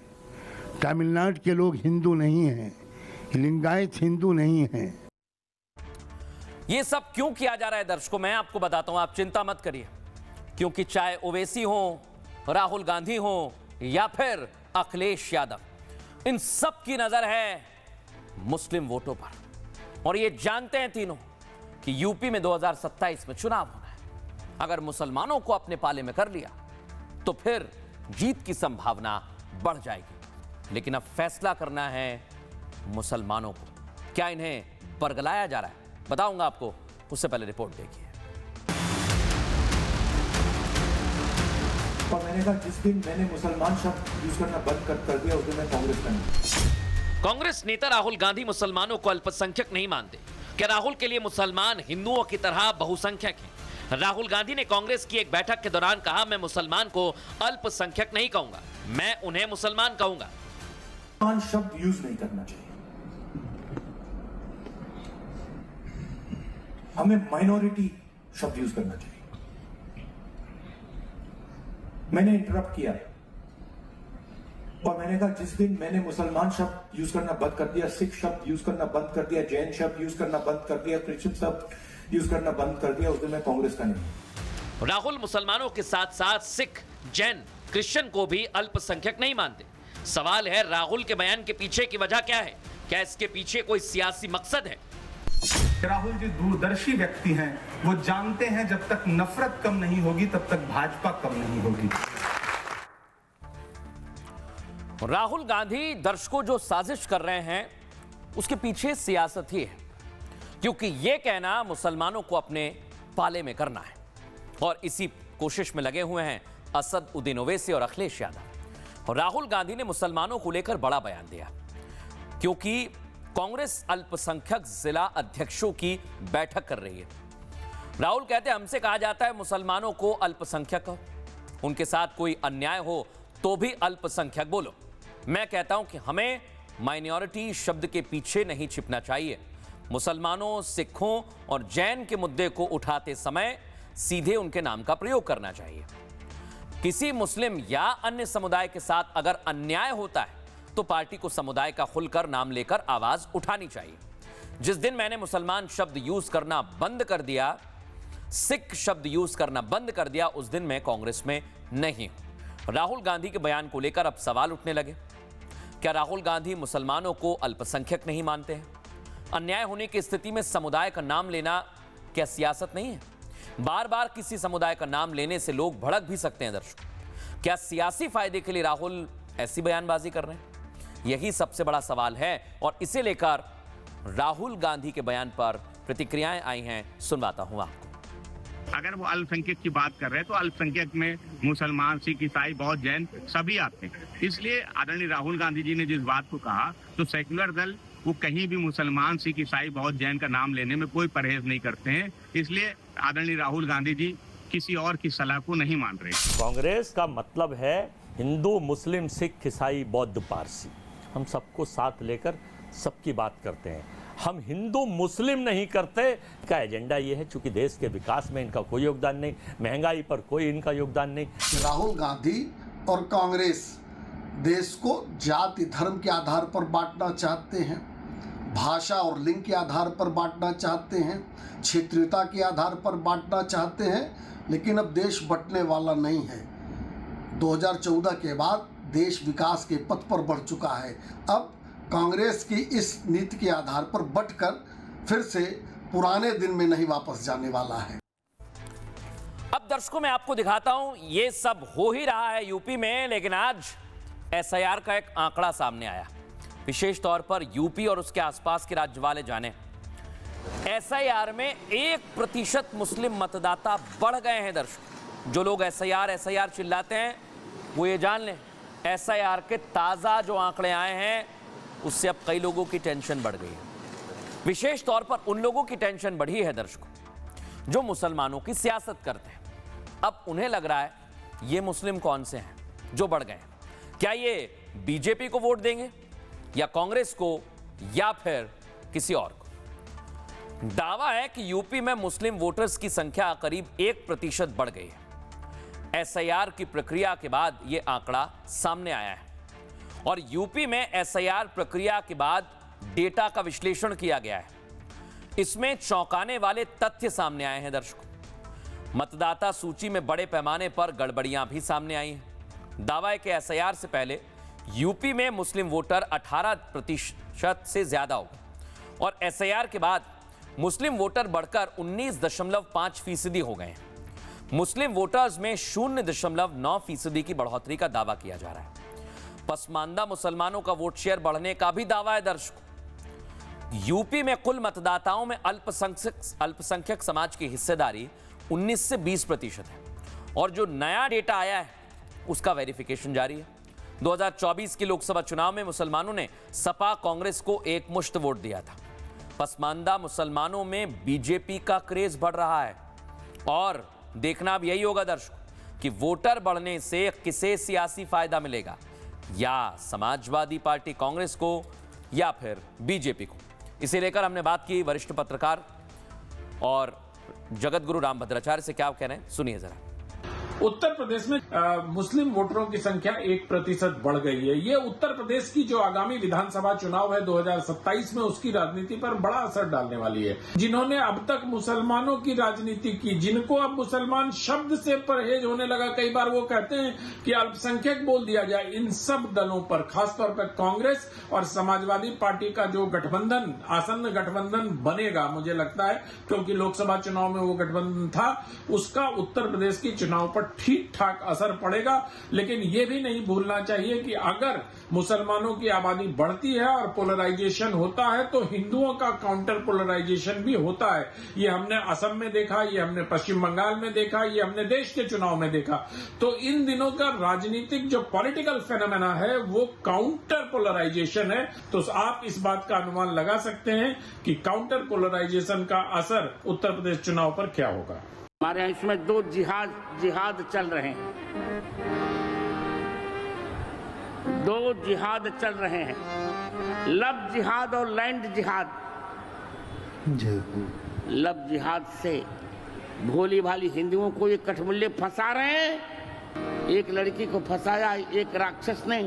Q: तमिलनाडु के लोग हिंदू नहीं हैं, लिंगायत हिंदू नहीं हैं।
C: ये सब क्यों किया जा रहा है दर्शकों, मैं आपको बताता हूं, आप चिंता मत करिए। क्योंकि चाहे ओवैसी हो, राहुल गांधी हो या फिर अखिलेश यादव, इन सब की नजर है मुस्लिम वोटों पर। और ये जानते हैं तीनों कि यूपी में 2027 में चुनाव होना है। अगर मुसलमानों को अपने पाले में कर लिया तो फिर जीत की संभावना बढ़ जाएगी। लेकिन अब फैसला करना है मुसलमानों को। क्या इन्हें बरगलाया जा रहा है, बताऊंगा आपको, उससे पहले रिपोर्ट देखिए।
O: और मैंने कहा जिस दिन मैंने मुसलमान शब्द यूज करना बंद कर दिया उस दिन मैं कांग्रेस का।
C: कांग्रेस नेता राहुल गांधी मुसलमानों को अल्पसंख्यक नहीं मानते। क्या राहुल के लिए मुसलमान हिंदुओं की तरह बहुसंख्यक हैं? राहुल गांधी ने कांग्रेस की एक बैठक के दौरान कहा, मैं मुसलमान को अल्पसंख्यक नहीं कहूंगा, मैं उन्हें मुसलमान कहूंगा।
O: मुसलमान शब्द यूज नहीं करना चाहिए, हमें माइनॉरिटी शब्द यूज करना चाहिए। मैंने इंटरप्ट किया और मैंने कहा जिस दिन मैंने मुसलमान शब्द यूज करना बंद कर दिया, सिख शब्द यूज करना बंद कर दिया, जैन शब्द यूज करना बंद कर दिया, क्रिश्चियन शब्द यूज करना बंद कर दिया, उस दिन मैं कांग्रेस का नहीं।
C: राहुल मुसलमानों के साथ साथ सिख, जैन, क्रिश्चियन को भी अल्पसंख्यक नहीं मानते। सवाल है राहुल के बयान के पीछे की वजह क्या है? क्या इसके पीछे कोई सियासी मकसद है?
P: राहुल जी दूरदर्शी व्यक्ति हैं, वो जानते हैं जब तक नफरत कम नहीं होगी तब तक भाजपा कम नहीं होगी।
C: राहुल गांधी दर्शकों जो साजिश कर रहे हैं उसके पीछे सियासत ही है, क्योंकि यह कहना मुसलमानों को अपने पाले में करना है। और इसी कोशिश में लगे हुए हैं असद उद्दीन ओवैसी और अखिलेश यादव। और राहुल गांधी ने मुसलमानों को लेकर बड़ा बयान दिया, क्योंकि कांग्रेस अल्पसंख्यक जिला अध्यक्षों की बैठक कर रही है। राहुल कहते हैं, हमसे कहा जाता है मुसलमानों को अल्पसंख्यक, उनके साथ कोई अन्याय हो तो भी अल्पसंख्यक बोलो। मैं कहता हूं कि हमें माइनॉरिटी शब्द के पीछे नहीं छिपना चाहिए। मुसलमानों, सिखों और जैन के मुद्दे को उठाते समय सीधे उनके नाम का प्रयोग करना चाहिए। किसी मुस्लिम या अन्य समुदाय के साथ अगर अन्याय होता है तो पार्टी को समुदाय का खुलकर नाम लेकर आवाज उठानी चाहिए। जिस दिन मैंने मुसलमान शब्द यूज करना बंद कर दिया, सिख शब्द यूज करना बंद कर दिया, उस दिन मैं कांग्रेस में नहीं हूं। राहुल गांधी के बयान को लेकर अब सवाल उठने लगे। क्या राहुल गांधी मुसलमानों को अल्पसंख्यक नहीं मानते हैं? अन्याय होने की स्थिति में समुदाय का नाम लेना क्या सियासत नहीं है? बार बार किसी समुदाय का नाम लेने से लोग भड़क भी सकते हैं दर्शक। क्या सियासी फायदे के लिए राहुल ऐसी बयानबाजी कर रहे हैं? यही सबसे बड़ा सवाल है और इसे लेकर राहुल गांधी के बयान पर प्रतिक्रियाएं आई हैं, सुनवाता हूं आपको।
R: अगर वो अल्पसंख्यक की बात कर रहे हैं तो अल्पसंख्यक में मुसलमान, सिख, ईसाई, बौद्ध, जैन सभी आते हैं। इसलिए आदरणीय राहुल गांधी जी ने जिस बात को कहा तो सेक्युलर दल वो कहीं भी मुसलमान, सिख, ईसाई, बौद्ध, जैन का नाम लेने में कोई परहेज नहीं करते हैं। इसलिए आदरणीय राहुल गांधी जी किसी और की सलाह को नहीं मान रहे।
S: कांग्रेस का मतलब है हिंदू, मुस्लिम, सिख, ईसाई, बौद्ध, पारसी, हम सबको साथ लेकर सबकी बात करते हैं। हम हिंदू मुस्लिम नहीं करते। का एजेंडा ये है, चूंकि देश के विकास में इनका कोई योगदान नहीं, महंगाई पर कोई इनका योगदान नहीं।
T: राहुल गांधी और कांग्रेस देश को जाति धर्म के आधार पर बांटना चाहते हैं। भाषा और लिंग के आधार पर बांटना चाहते हैं, क्षेत्रीयता के आधार पर बांटना चाहते हैं, लेकिन अब देश बंटने वाला नहीं है। 2014 के बाद देश विकास के पथ पर बढ़ चुका है। अब कांग्रेस की इस नीति के आधार पर बंटकर फिर से पुराने दिन में नहीं वापस जाने वाला है।
C: अब दर्शकों मैं आपको दिखाता हूं, ये सब हो ही रहा है यूपी में, लेकिन आज एसआईआर का एक आंकड़ा सामने आया। विशेष तौर पर यूपी और उसके आसपास के राज्य वाले जाने, एसआईआर में 1% मुस्लिम मतदाता बढ़ गए हैं। दर्शक, जो लोग एसआईआर चिल्लाते हैं वो ये जान लें, एसआईआर के ताज़ा जो आंकड़े आए हैं उससे अब कई लोगों की टेंशन बढ़ गई है। विशेष तौर पर उन लोगों की टेंशन बढ़ी है दर्शकों, जो मुसलमानों की सियासत करते हैं। अब उन्हें लग रहा है ये मुस्लिम कौन से हैं जो बढ़ गए हैं? क्या ये बीजेपी को वोट देंगे या कांग्रेस को या फिर किसी और को? दावा है कि यूपी में मुस्लिम वोटर्स की संख्या करीब 1% बढ़ गई है। एसआईआर की प्रक्रिया के बाद यह आंकड़ा सामने आया है और यूपी में एसआईआर प्रक्रिया के बाद डेटा का विश्लेषण किया गया है। इसमें चौंकाने वाले तथ्य सामने आए हैं दर्शकों। मतदाता सूची में बड़े पैमाने पर गड़बड़ियां भी सामने आई हैं। दावा है कि एसआईआर से पहले यूपी में मुस्लिम वोटर 18% से ज्यादा हो गए और एसआईआर के बाद मुस्लिम वोटर बढ़कर 19.5% हो गए हैं। मुस्लिम वोटर्स में 0.9% की बढ़ोतरी का दावा किया जा रहा है। पसमानदा मुसलमानों का वोट शेयर बढ़ने का भी दावा है दर्शकों। यूपी में कुल मतदाताओं में अल्पसंख्यक समाज की हिस्सेदारी 19 से 20% है और जो नया डेटा आया है उसका वेरिफिकेशन जारी है। 2024 के लोकसभा चुनाव में मुसलमानों ने सपा कांग्रेस को एकमुश्त वोट दिया था। पसमानदा मुसलमानों में बीजेपी का क्रेज बढ़ रहा है और देखना अब यही होगा दर्शकों कि वोटर बढ़ने से किसे सियासी फायदा मिलेगा, या समाजवादी पार्टी कांग्रेस को या फिर बीजेपी को। इसे लेकर हमने बात की वरिष्ठ पत्रकार और जगत गुरु राम भद्राचार्य से। क्या कह रहे हैं सुनिए जरा।
U: उत्तर प्रदेश में मुस्लिम वोटरों की संख्या 1% बढ़ गई है। ये उत्तर प्रदेश की जो आगामी विधानसभा चुनाव है 2027 में, उसकी राजनीति पर बड़ा असर डालने वाली है। जिन्होंने अब तक मुसलमानों की राजनीति की, जिनको अब मुसलमान शब्द से परहेज होने लगा, कई बार वो कहते हैं कि अल्पसंख्यक बोल दिया जाए, इन सब दलों पर, खासतौर पर कांग्रेस और समाजवादी पार्टी का जो गठबंधन, आसन्न गठबंधन बनेगा, मुझे लगता है क्योंकि लोकसभा चुनाव में वो गठबंधन था, उसका उत्तर प्रदेश की चुनाव पर ठीक ठाक असर पड़ेगा। लेकिन यह भी नहीं भूलना चाहिए कि अगर मुसलमानों की आबादी बढ़ती है और पोलराइजेशन होता है तो हिंदुओं का काउंटर पोलराइजेशन भी होता है। ये हमने असम में देखा, ये हमने पश्चिम बंगाल में देखा, ये हमने देश के चुनाव में देखा। तो इन दिनों का राजनीतिक जो पॉलिटिकल फेनोमेना है वो काउंटर पोलराइजेशन है। तो आप इस बात का अनुमान लगा सकते हैं कि काउंटर पोलराइजेशन का असर उत्तर प्रदेश चुनाव पर क्या होगा।
V: हमारे यहाँ इसमें 2 जिहाद चल रहे हैं, 2 जिहाद चल रहे हैं, लव जिहाद और लैंड जिहाद। लव जिहाद से भोली भाली हिंदुओं को ये कठमुल्ले फंसा रहे हैं। एक लड़की को फंसाया एक राक्षस ने,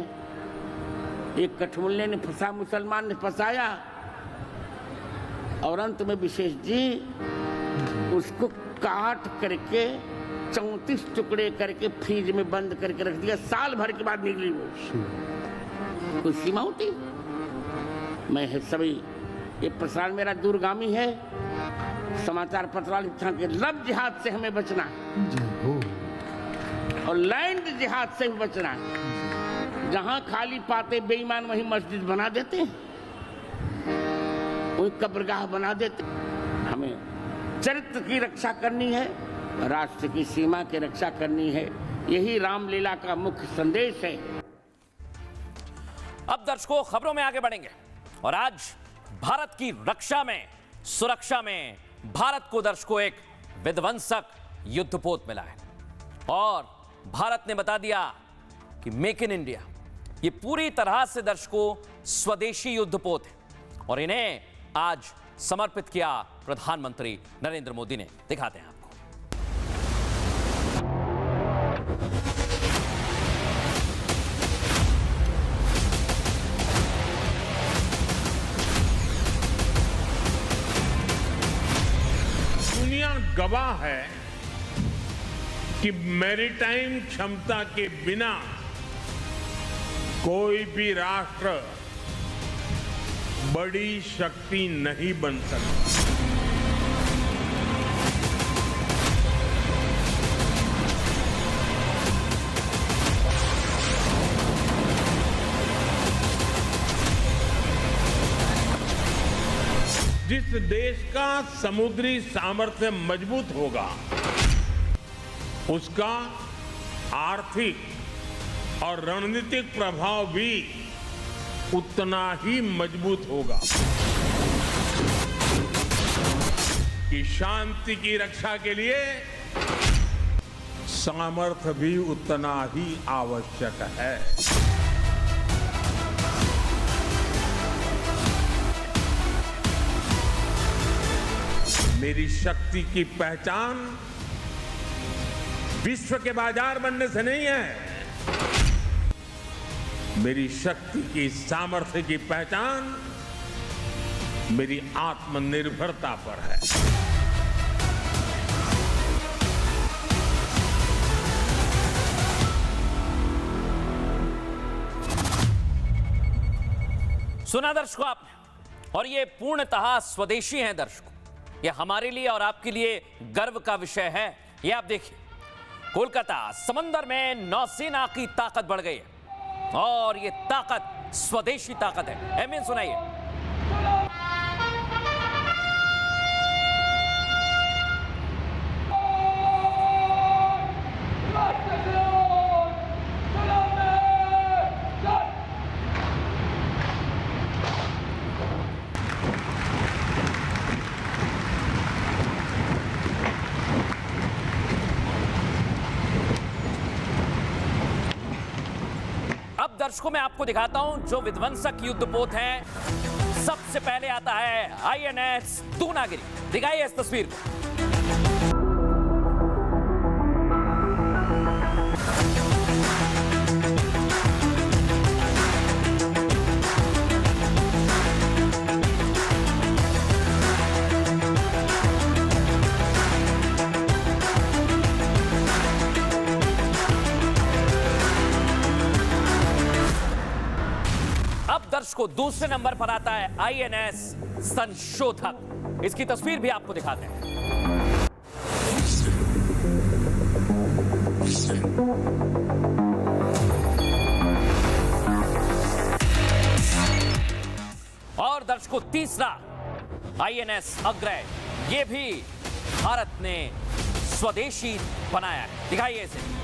V: एक कठमुल्ले ने फंसा, मुसलमान ने फंसाया और अंत में विशेष जी उसको काट करके 34 टुकड़े करके फ्रिज में बंद करके रख दिया। साल भर के बाद निकली वो। कोई सीमा होती? मैं सभी, ये प्रसारण मेरा दूरगामी है, समाचार पत्र वाले के लव जिहाद से हमें बचना और लैंड जिहाद से भी बचना। जहां खाली पाते बेईमान वहीं मस्जिद बना देते हैं, वहीं कब्रगाह बना देते। हमें चरित्र की रक्षा करनी है, राष्ट्र की सीमा की रक्षा करनी है। यही रामलीला का मुख्य संदेश है।
C: अब दर्शकों खबरों में आगे बढ़ेंगे और आज भारत की रक्षा में, सुरक्षा में भारत को दर्शकों एक विध्वंसक युद्धपोत मिला है और भारत ने बता दिया कि मेक इन इंडिया ये पूरी तरह से दर्शकों स्वदेशी युद्धपोत है और इन्हें आज समर्पित किया प्रधानमंत्री नरेंद्र मोदी ने। दिखाते हैं आपको।
R: गवाह है कि मैरीटाइम क्षमता के बिना कोई भी राष्ट्र बड़ी शक्ति नहीं बन सकता। जिस देश का समुद्री सामर्थ्य मजबूत होगा, उसका आर्थिक और रणनीतिक प्रभाव भी उतना ही मजबूत होगा। कि शांति की रक्षा के लिए सामर्थ्य भी उतना ही आवश्यक है। मेरी शक्ति की पहचान विश्व के बाजार बनने से नहीं है, मेरी शक्ति की सामर्थ्य की पहचान मेरी आत्मनिर्भरता पर है।
C: सुना दर्शकों आपने, और ये पूर्णतः स्वदेशी हैं दर्शकों। ये हमारे लिए और आपके लिए गर्व का विषय है। ये आप देखिए, कोलकाता समंदर में नौसेना की ताकत बढ़ गई है और ये ताकत स्वदेशी ताकत है। एमएन सुनाइए। दर्शकों मैं आपको दिखाता हूं जो विध्वंसक युद्धपोत हैं। सबसे पहले आता है आईएनएस दूनागिरी। दिखाइए इस तस्वीर को। दर्शकों दूसरे नंबर पर आता है आईएनएस संशोधक। इसकी तस्वीर भी आपको दिखाते हैं। और दर्शकों तीसरा आईएनएस अग्रय, ये भी भारत ने स्वदेशी बनाया है। दिखाइए इसे।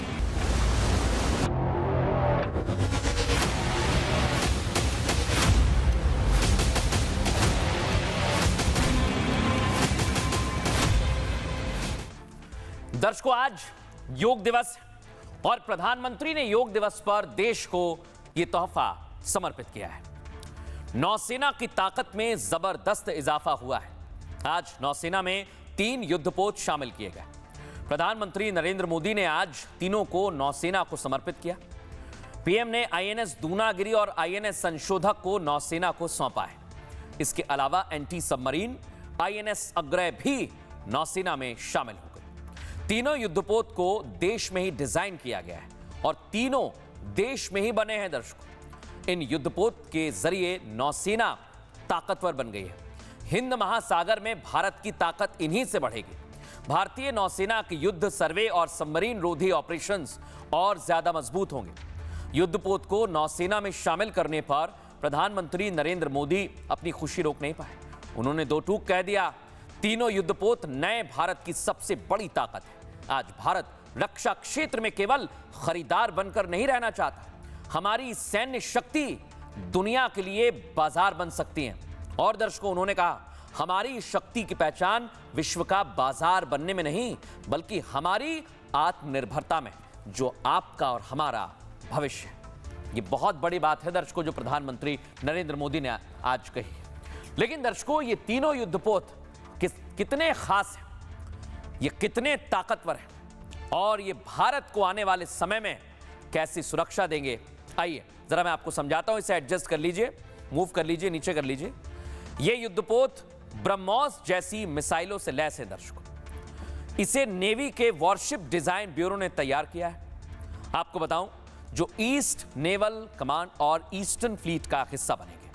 C: दर्शकों आज योग दिवस और प्रधानमंत्री ने योग दिवस पर देश को यह तोहफा समर्पित किया है। नौसेना की ताकत में जबरदस्त इजाफा हुआ है। आज नौसेना में 3 युद्धपोत शामिल किए गए। प्रधानमंत्री नरेंद्र मोदी ने आज तीनों को नौसेना को समर्पित किया। पीएम ने आईएनएस दूनागिरी और आईएनएस संशोधक को नौसेना को सौंपा है। इसके अलावा एंटी सबमरीन आईएनएस अग्रय भी नौसेना में शामिल हो गए। तीनों युद्धपोत को देश में ही डिजाइन किया गया है और तीनों देश में ही बने हैं। दर्शकों इन युद्धपोत के जरिए नौसेना ताकतवर बन गई है। हिंद महासागर में भारत की ताकत इन्हीं से बढ़ेगी। भारतीय नौसेना के युद्ध सर्वे और सबमरीन रोधी ऑपरेशंस और ज्यादा मजबूत होंगे। युद्धपोत को नौसेना में शामिल करने पर प्रधानमंत्री नरेंद्र मोदी अपनी खुशी रोक नहीं पाए। उन्होंने दो टूक कह दिया, तीनों युद्धपोत नए भारत की सबसे बड़ी ताकत है। आज भारत रक्षा क्षेत्र में केवल खरीदार बनकर नहीं रहना चाहता। हमारी सैन्य शक्ति दुनिया के लिए बाजार बन सकती है। और दर्शकों उन्होंने कहा, हमारी शक्ति की पहचान विश्व का बाजार बनने में नहीं, बल्कि हमारी आत्मनिर्भरता में, जो आपका और हमारा भविष्य है। ये बहुत बड़ी बात है दर्शकों जो प्रधानमंत्री नरेंद्र मोदी ने आज कही। लेकिन दर्शकों ये तीनों युद्धपोत कितने खास हैं, ये कितने ताकतवर हैं और ये भारत को आने वाले समय में कैसी सुरक्षा देंगे, आइए जरा मैं आपको समझाता हूं। इसे एडजस्ट कर लीजिए, मूव कर लीजिए, नीचे कर लीजिए। ये युद्धपोत ब्रह्मोस जैसी मिसाइलों से लैस है दर्शकों। इसे नेवी के वॉरशिप डिजाइन ब्यूरो ने तैयार किया है। आपको बताऊं, जो ईस्ट नेवल कमांड और ईस्टर्न फ्लीट का हिस्सा बनेंगे।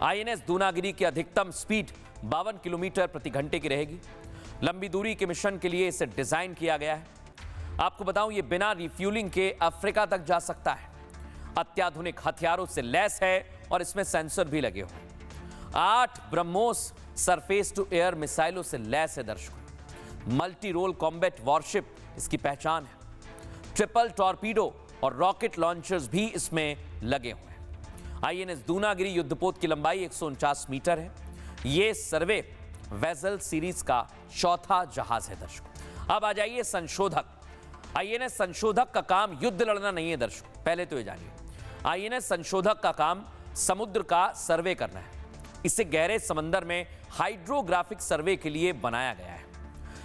C: आईएनएस दूनागिरी की अधिकतम स्पीड 52 किलोमीटर प्रति घंटे की रहेगी। लंबी दूरी के मिशन के लिए इसे डिजाइन किया गया है। आपको बताऊं, ये बिना रिफ्यूलिंग के अफ्रीका तक जा सकता है। अत्याधुनिक हथियारों से लैस है और इसमें सेंसर भी लगे हुए। 8 ब्रह्मोस सरफेस टू एयर मिसाइलों से लैस है दर्शकों। मल्टी रोल कॉम्बैट वॉरशिप इसकी पहचान है। ट्रिपल टॉर्पीडो और रॉकेट लॉन्चर्स भी इसमें लगे हुए हैं। आईएनएस दूनागिरी युद्धपोत की लंबाई 149 मीटर है। यह सर्वे वेसल सीरीज का चौथा जहाज है दर्शकों। अब आ जाइए संशोधक। आईएनएस संशोधक का काम युद्ध लड़ना नहीं है दर्शकों, पहले तो ये जानिए। आईएनएस संशोधक का काम समुद्र का सर्वे करना है। इसे गहरे समंदर में हाइड्रोग्राफिक सर्वे के लिए बनाया गया है।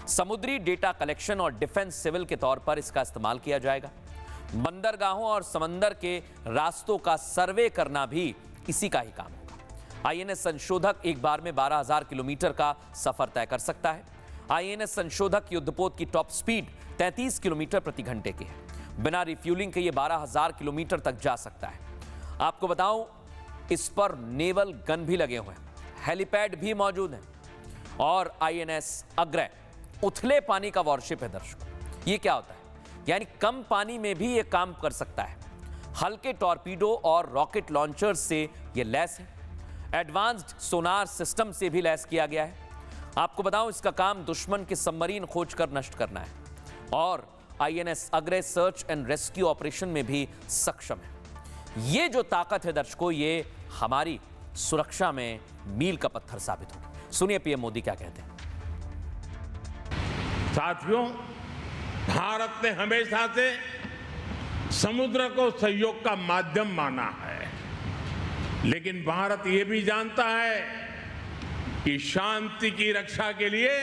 C: समुद्री डेटा कलेक्शन और डिफेंस सिविल के तौर पर इसका इस्तेमाल किया जाएगा। बंदरगाहों और समंदर के रास्तों का सर्वे करना भी इसी का ही काम होगा। आईएनएस संशोधक एक बार में 12,000 किलोमीटर का सफर तय कर सकता है। आईएनएस संशोधक युद्धपोत की टॉप स्पीड 33 किलोमीटर प्रति घंटे की है। बिना रिफ्यूलिंग के ये 12,000 किलोमीटर तक जा सकता है। आपको बताऊं, इस पर नेवल गन भी लगे हुए हैं, हेलीपैड भी मौजूद है और आईएनएस अग्रय उथले पानी का वॉरशिप है दर्शकों। ये क्या होता है? यानी कम पानी में भी ये काम कर सकता है। हल्के टॉर्पीडो और रॉकेट लॉन्चर्स से ये लैस है। एडवांस्ड सोनार सिस्टम से भी लैस किया गया है। आपको बताऊं, इसका काम दुश्मन के सबमरीन खोजकर नष्ट करना है और INS Agray search and rescue operation में भी सक्षम है। ये जो ताकत है दर्शकों, ये हमारी सुरक्षा में मील का पत्थर साबित होगी। सुनिए पीएम मोदी क्या कहते हैं।
U: साथियों, भारत ने हमेशा से समुद्र को सहयोग का माध्यम माना है, लेकिन भारत ये भी जानता है कि शांति की रक्षा के लिए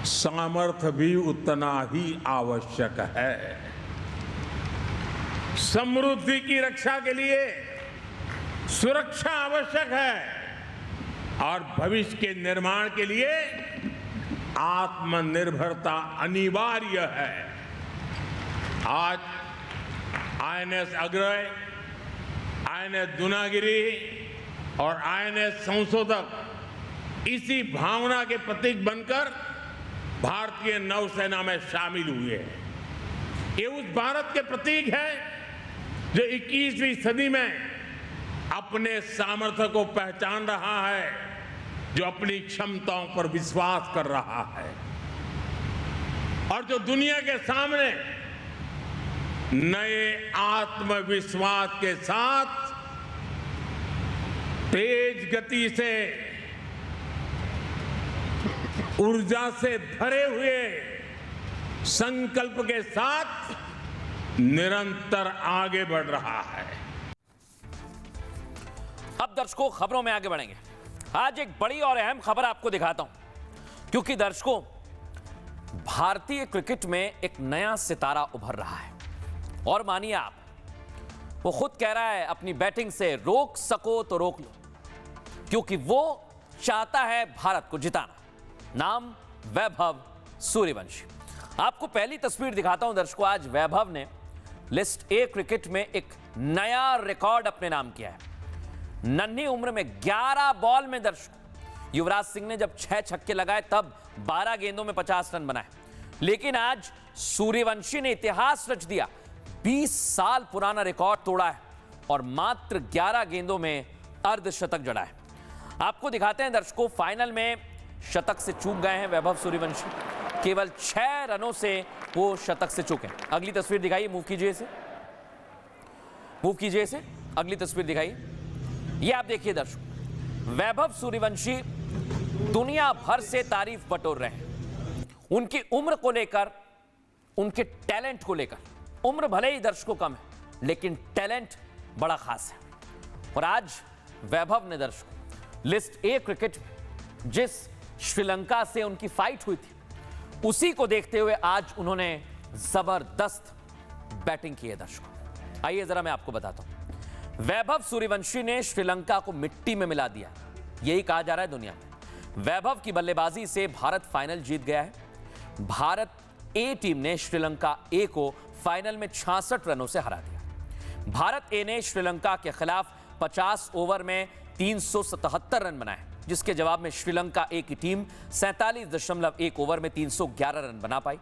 U: सामर्थ्य भी उतना ही आवश्यक है। समृद्धि की रक्षा के लिए सुरक्षा आवश्यक है और भविष्य के निर्माण के लिए आत्मनिर्भरता अनिवार्य है। आज आईएनएस अग्रय, आईएनएस दूनागिरी और आईएनएस संशोधक इसी भावना के प्रतीक बनकर भारतीय नौसेना में शामिल हुए हैं। ये उस भारत के प्रतीक है जो 21वीं सदी में अपने सामर्थ्य को पहचान रहा है, जो अपनी क्षमताओं पर विश्वास कर रहा है और जो दुनिया के सामने नए आत्मविश्वास के साथ तेज गति से, ऊर्जा से भरे हुए संकल्प के साथ निरंतर आगे बढ़ रहा है।
C: अब दर्शकों, खबरों में आगे बढ़ेंगे। आज एक बड़ी और अहम खबर आपको दिखाता हूं, क्योंकि दर्शकों, भारतीय क्रिकेट में एक नया सितारा उभर रहा है और मानिए आप, वो खुद कह रहा है अपनी बैटिंग से रोक सको तो रोक लो, क्योंकि वो चाहता है भारत को जिताना। नाम वैभव सूर्यवंशी। आपको पहली तस्वीर दिखाता हूं दर्शकों। आज वैभव ने लिस्ट ए क्रिकेट में एक नया रिकॉर्ड अपने नाम किया है। नन्ही उम्र में 11 बॉल में दर्शकों, युवराज सिंह ने जब 6 छक्के लगाए तब 12 गेंदों में 50 रन बनाए, लेकिन आज सूर्यवंशी ने इतिहास रच दिया। 20 साल पुराना रिकॉर्ड तोड़ा है और मात्र 11 गेंदों में अर्धशतक जड़ा है। आपको दिखाते हैं दर्शकों, फाइनल में शतक से चूक गए हैं वैभव सूर्यवंशी। केवल 6 रनों से वो शतक से चूके। अगली तस्वीर दिखाइए, मूव कीजिए इसे, मूव कीजिए इसे। अगली तस्वीर दिखाइए। ये आप देखिए दर्शकों, वैभव सूर्यवंशी दुनिया भर से तारीफ बटोर रहे हैं उनकी उम्र को लेकर, उनके टैलेंट को लेकर। उम्र भले ही दर्शकों कम है, लेकिन टैलेंट बड़ा खास है। और आज वैभव ने दर्शकों लिस्ट ए क्रिकेट में जिस श्रीलंका से उनकी फाइट हुई थी, उसी को देखते हुए आज उन्होंने जबरदस्त बैटिंग की है दर्शकों। आइए जरा मैं आपको बताता हूं। वैभव सूर्यवंशी ने श्रीलंका को मिट्टी में मिला दिया, यही कहा जा रहा है दुनिया में। वैभव की बल्लेबाजी से भारत फाइनल जीत गया है। भारत ए टीम ने श्रीलंका ए को फाइनल में 66 रनों से हरा दिया। भारत ए ने श्रीलंका के खिलाफ 50 ओवर में 377 रन बनाए, जिसके जवाब में श्रीलंका ए की टीम 47.1 ओवर में 311 रन बना पाई।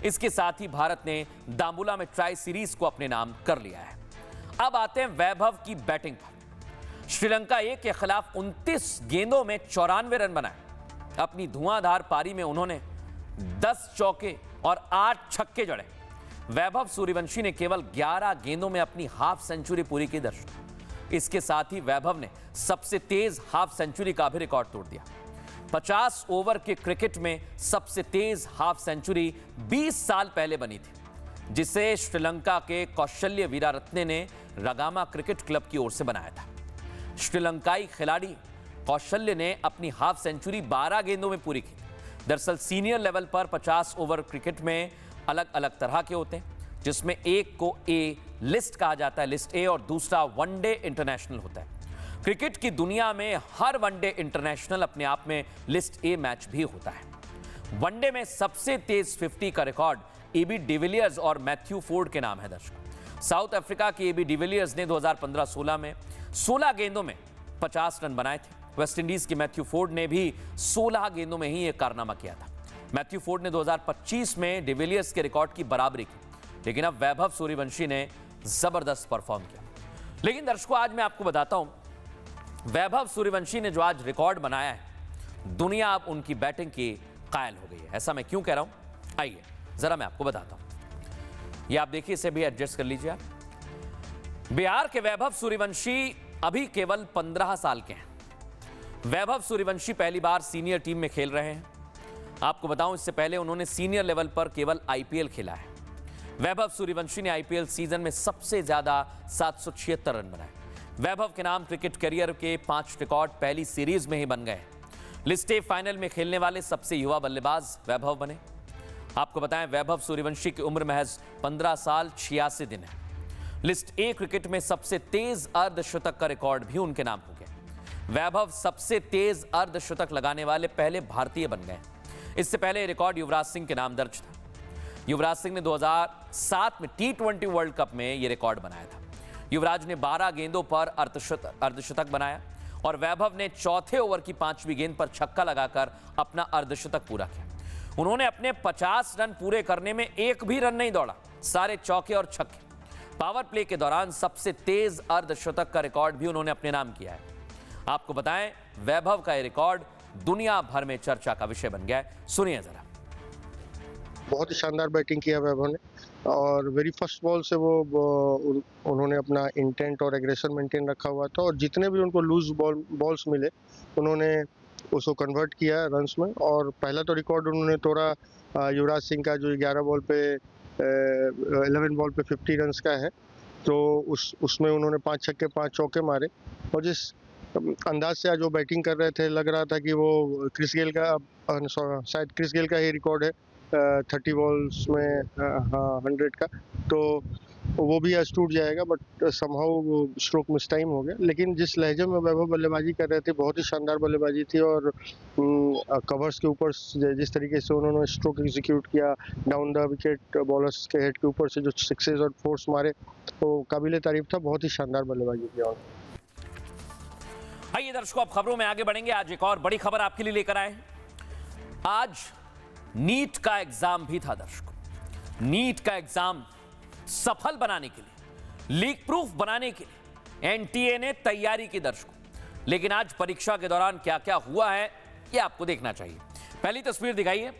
C: इसके साथ ही भारत ने दाम्बुला में ट्राई सीरीज को अपने नाम कर लिया है। अब आते हैं वैभव की बैटिंग पर। श्रीलंका ए के खिलाफ 29 गेंदों में 94 रन बनाए। अपनी धुआंधार पारी में उन्होंने 10 चौके और 8 छक्के जड़े। वैभव सूर्यवंशी ने केवल 11 गेंदों में अपनी हाफ सेंचुरी पूरी की दर्शक। इसके साथ ही वैभव ने सबसे तेज हाफ सेंचुरी का भी रिकॉर्ड तोड़ दिया। 50 ओवर के क्रिकेट में सबसे तेज हाफ सेंचुरी 20 साल पहले बनी थी, जिसे श्रीलंका के कौशल्य वीरारत्ने ने रगामा क्रिकेट क्लब की ओर से बनाया था। श्रीलंकाई खिलाड़ी कौशल्य ने अपनी हाफ सेंचुरी 12 गेंदों में पूरी की। दरअसल सीनियर लेवल पर 50 ओवर क्रिकेट में अलग अलग तरह के होते हैं, जिसमें एक को ए लिस्ट कहा जाता है, लिस्ट ए, और दूसरा वनडे इंटरनेशनल होता है। क्रिकेट की दुनिया में हर वनडे इंटरनेशनल अपने आप में लिस्ट ए मैच भी होता है। वनडे में सबसे तेज 50 का रिकॉर्ड एबी डिविलियर्स और मैथ्यू फोर्ड के नाम है दर्शक। साउथ अफ्रीका की एबी डिविलियर्स ने 2015-16 में 16 गेंदों में 50 रन बनाए थे। वेस्ट इंडीज के मैथ्यू फोर्ड ने भी 16 गेंदों में ही एक कारनामा किया था। मैथ्यू फोर्ड ने 2025 में डिविलियर्स के रिकॉर्ड की बराबरी की, लेकिन अब वैभव सूर्यवंशी ने जबरदस्त परफॉर्म किया। लेकिन दर्शकों, आज मैं आपको बताता हूं, वैभव सूर्यवंशी ने जो आज रिकॉर्ड बनाया है, दुनिया अब उनकी बैटिंग की कायल हो गई है। ऐसा मैं क्यों कह रहा हूं, आइए जरा मैं आपको बताता हूं। ये आप देखिए, इसे भी एडजस्ट कर लीजिए आप। बिहार के वैभव सूर्यवंशी अभी केवल 15 साल के हैं। वैभव सूर्यवंशी पहली बार सीनियर टीम में खेल रहे हैं। आपको बताऊं, इससे पहले उन्होंने सीनियर लेवल पर केवल आईपीएल खेला है। वैभव सूर्यवंशी ने आईपीएल सीजन में सबसे ज्यादा 776 रन बनाए। वैभव के नाम क्रिकेट करियर के 5 रिकॉर्ड पहली सीरीज में ही बन गए। लिस्ट ए फाइनल में खेलने वाले सबसे युवा बल्लेबाज वैभव बने। आपको बताएं, वैभव सूर्यवंशी की उम्र महज 15 साल 86 दिन है। लिस्ट ए क्रिकेट में सबसे तेज अर्धशतक का रिकॉर्ड भी उनके नाम हो गया। वैभव सबसे तेज अर्धशतक लगाने वाले पहले भारतीय बन गए। इससे पहले रिकॉर्ड युवराज सिंह के नाम दर्ज था। युवराज सिंह ने 2007 में T20 वर्ल्ड कप में यह रिकॉर्ड बनाया था। युवराज ने 12 गेंदों पर अर्धशतक बनाया और वैभव ने चौथे ओवर की 5वीं गेंद पर छक्का लगाकर अपना अर्धशतक पूरा किया। उन्होंने अपने 50 रन पूरे करने में एक भी रन नहीं दौड़ा, सारे चौके और छक्के। पावर प्ले के दौरान सबसे तेज अर्धशतक का रिकॉर्ड भी उन्होंने अपने नाम किया है। आपको बताएं, वैभव का यह रिकॉर्ड दुनिया भर में चर्चा का विषय बन गया है। सुनिए जरा।
A: बहुत ही शानदार बैटिंग किया वैभव ने और वेरी फर्स्ट बॉल से वो उन्होंने अपना इंटेंट और एग्रेशन मेंटेन रखा हुआ था और जितने भी उनको लूज बॉल्स मिले उन्होंने उसको कन्वर्ट किया रन्स में। और पहला तो रिकॉर्ड उन्होंने तोड़ा युवराज सिंह का, जो 11 बॉल पे 11 बॉल पे 50 रन्स का है, तो उसमें उन्होंने 5 छक्के 5 चौके मारे। और जिस अंदाज से आज वो बैटिंग कर रहे थे, लग रहा था कि वो क्रिस गेल का, शायद क्रिस गेल का ही रिकॉर्ड है 30 बॉल्स में 100 का, तो वो भी आज टूट जाएगा। बट समहाउ वो स्ट्रोक मिस टाइम हो गया। लेकिन जिस लहजे में वैभव बल्लेबाजी कर रहे थे, बहुत ही शानदार बल्लेबाजी थी। और कवर्स के ऊपर जिस तरीके से उन्होंने स्ट्रोक एग्जीक्यूट किया, डाउन द विकेट बॉलर्स के हेड के ऊपर से जो सिक्सेस और फोर्स मारे, तो काबिले तारीफ था। बहुत ही शानदार बल्लेबाजी की। और
C: आइए दर्शकों, अब खबरों में आगे बढ़ेंगे। आज एक और बड़ी खबर आपके लिए लेकर आए। आज नीट का एग्जाम भी था दर्शकों। नीट का एग्जाम सफल बनाने के लिए, लीक प्रूफ बनाने के लिए एनटीए ने तैयारी की दर्शकों। लेकिन आज परीक्षा के दौरान क्या क्या हुआ है, यह आपको देखना चाहिए। पहली तस्वीर दिखाइए।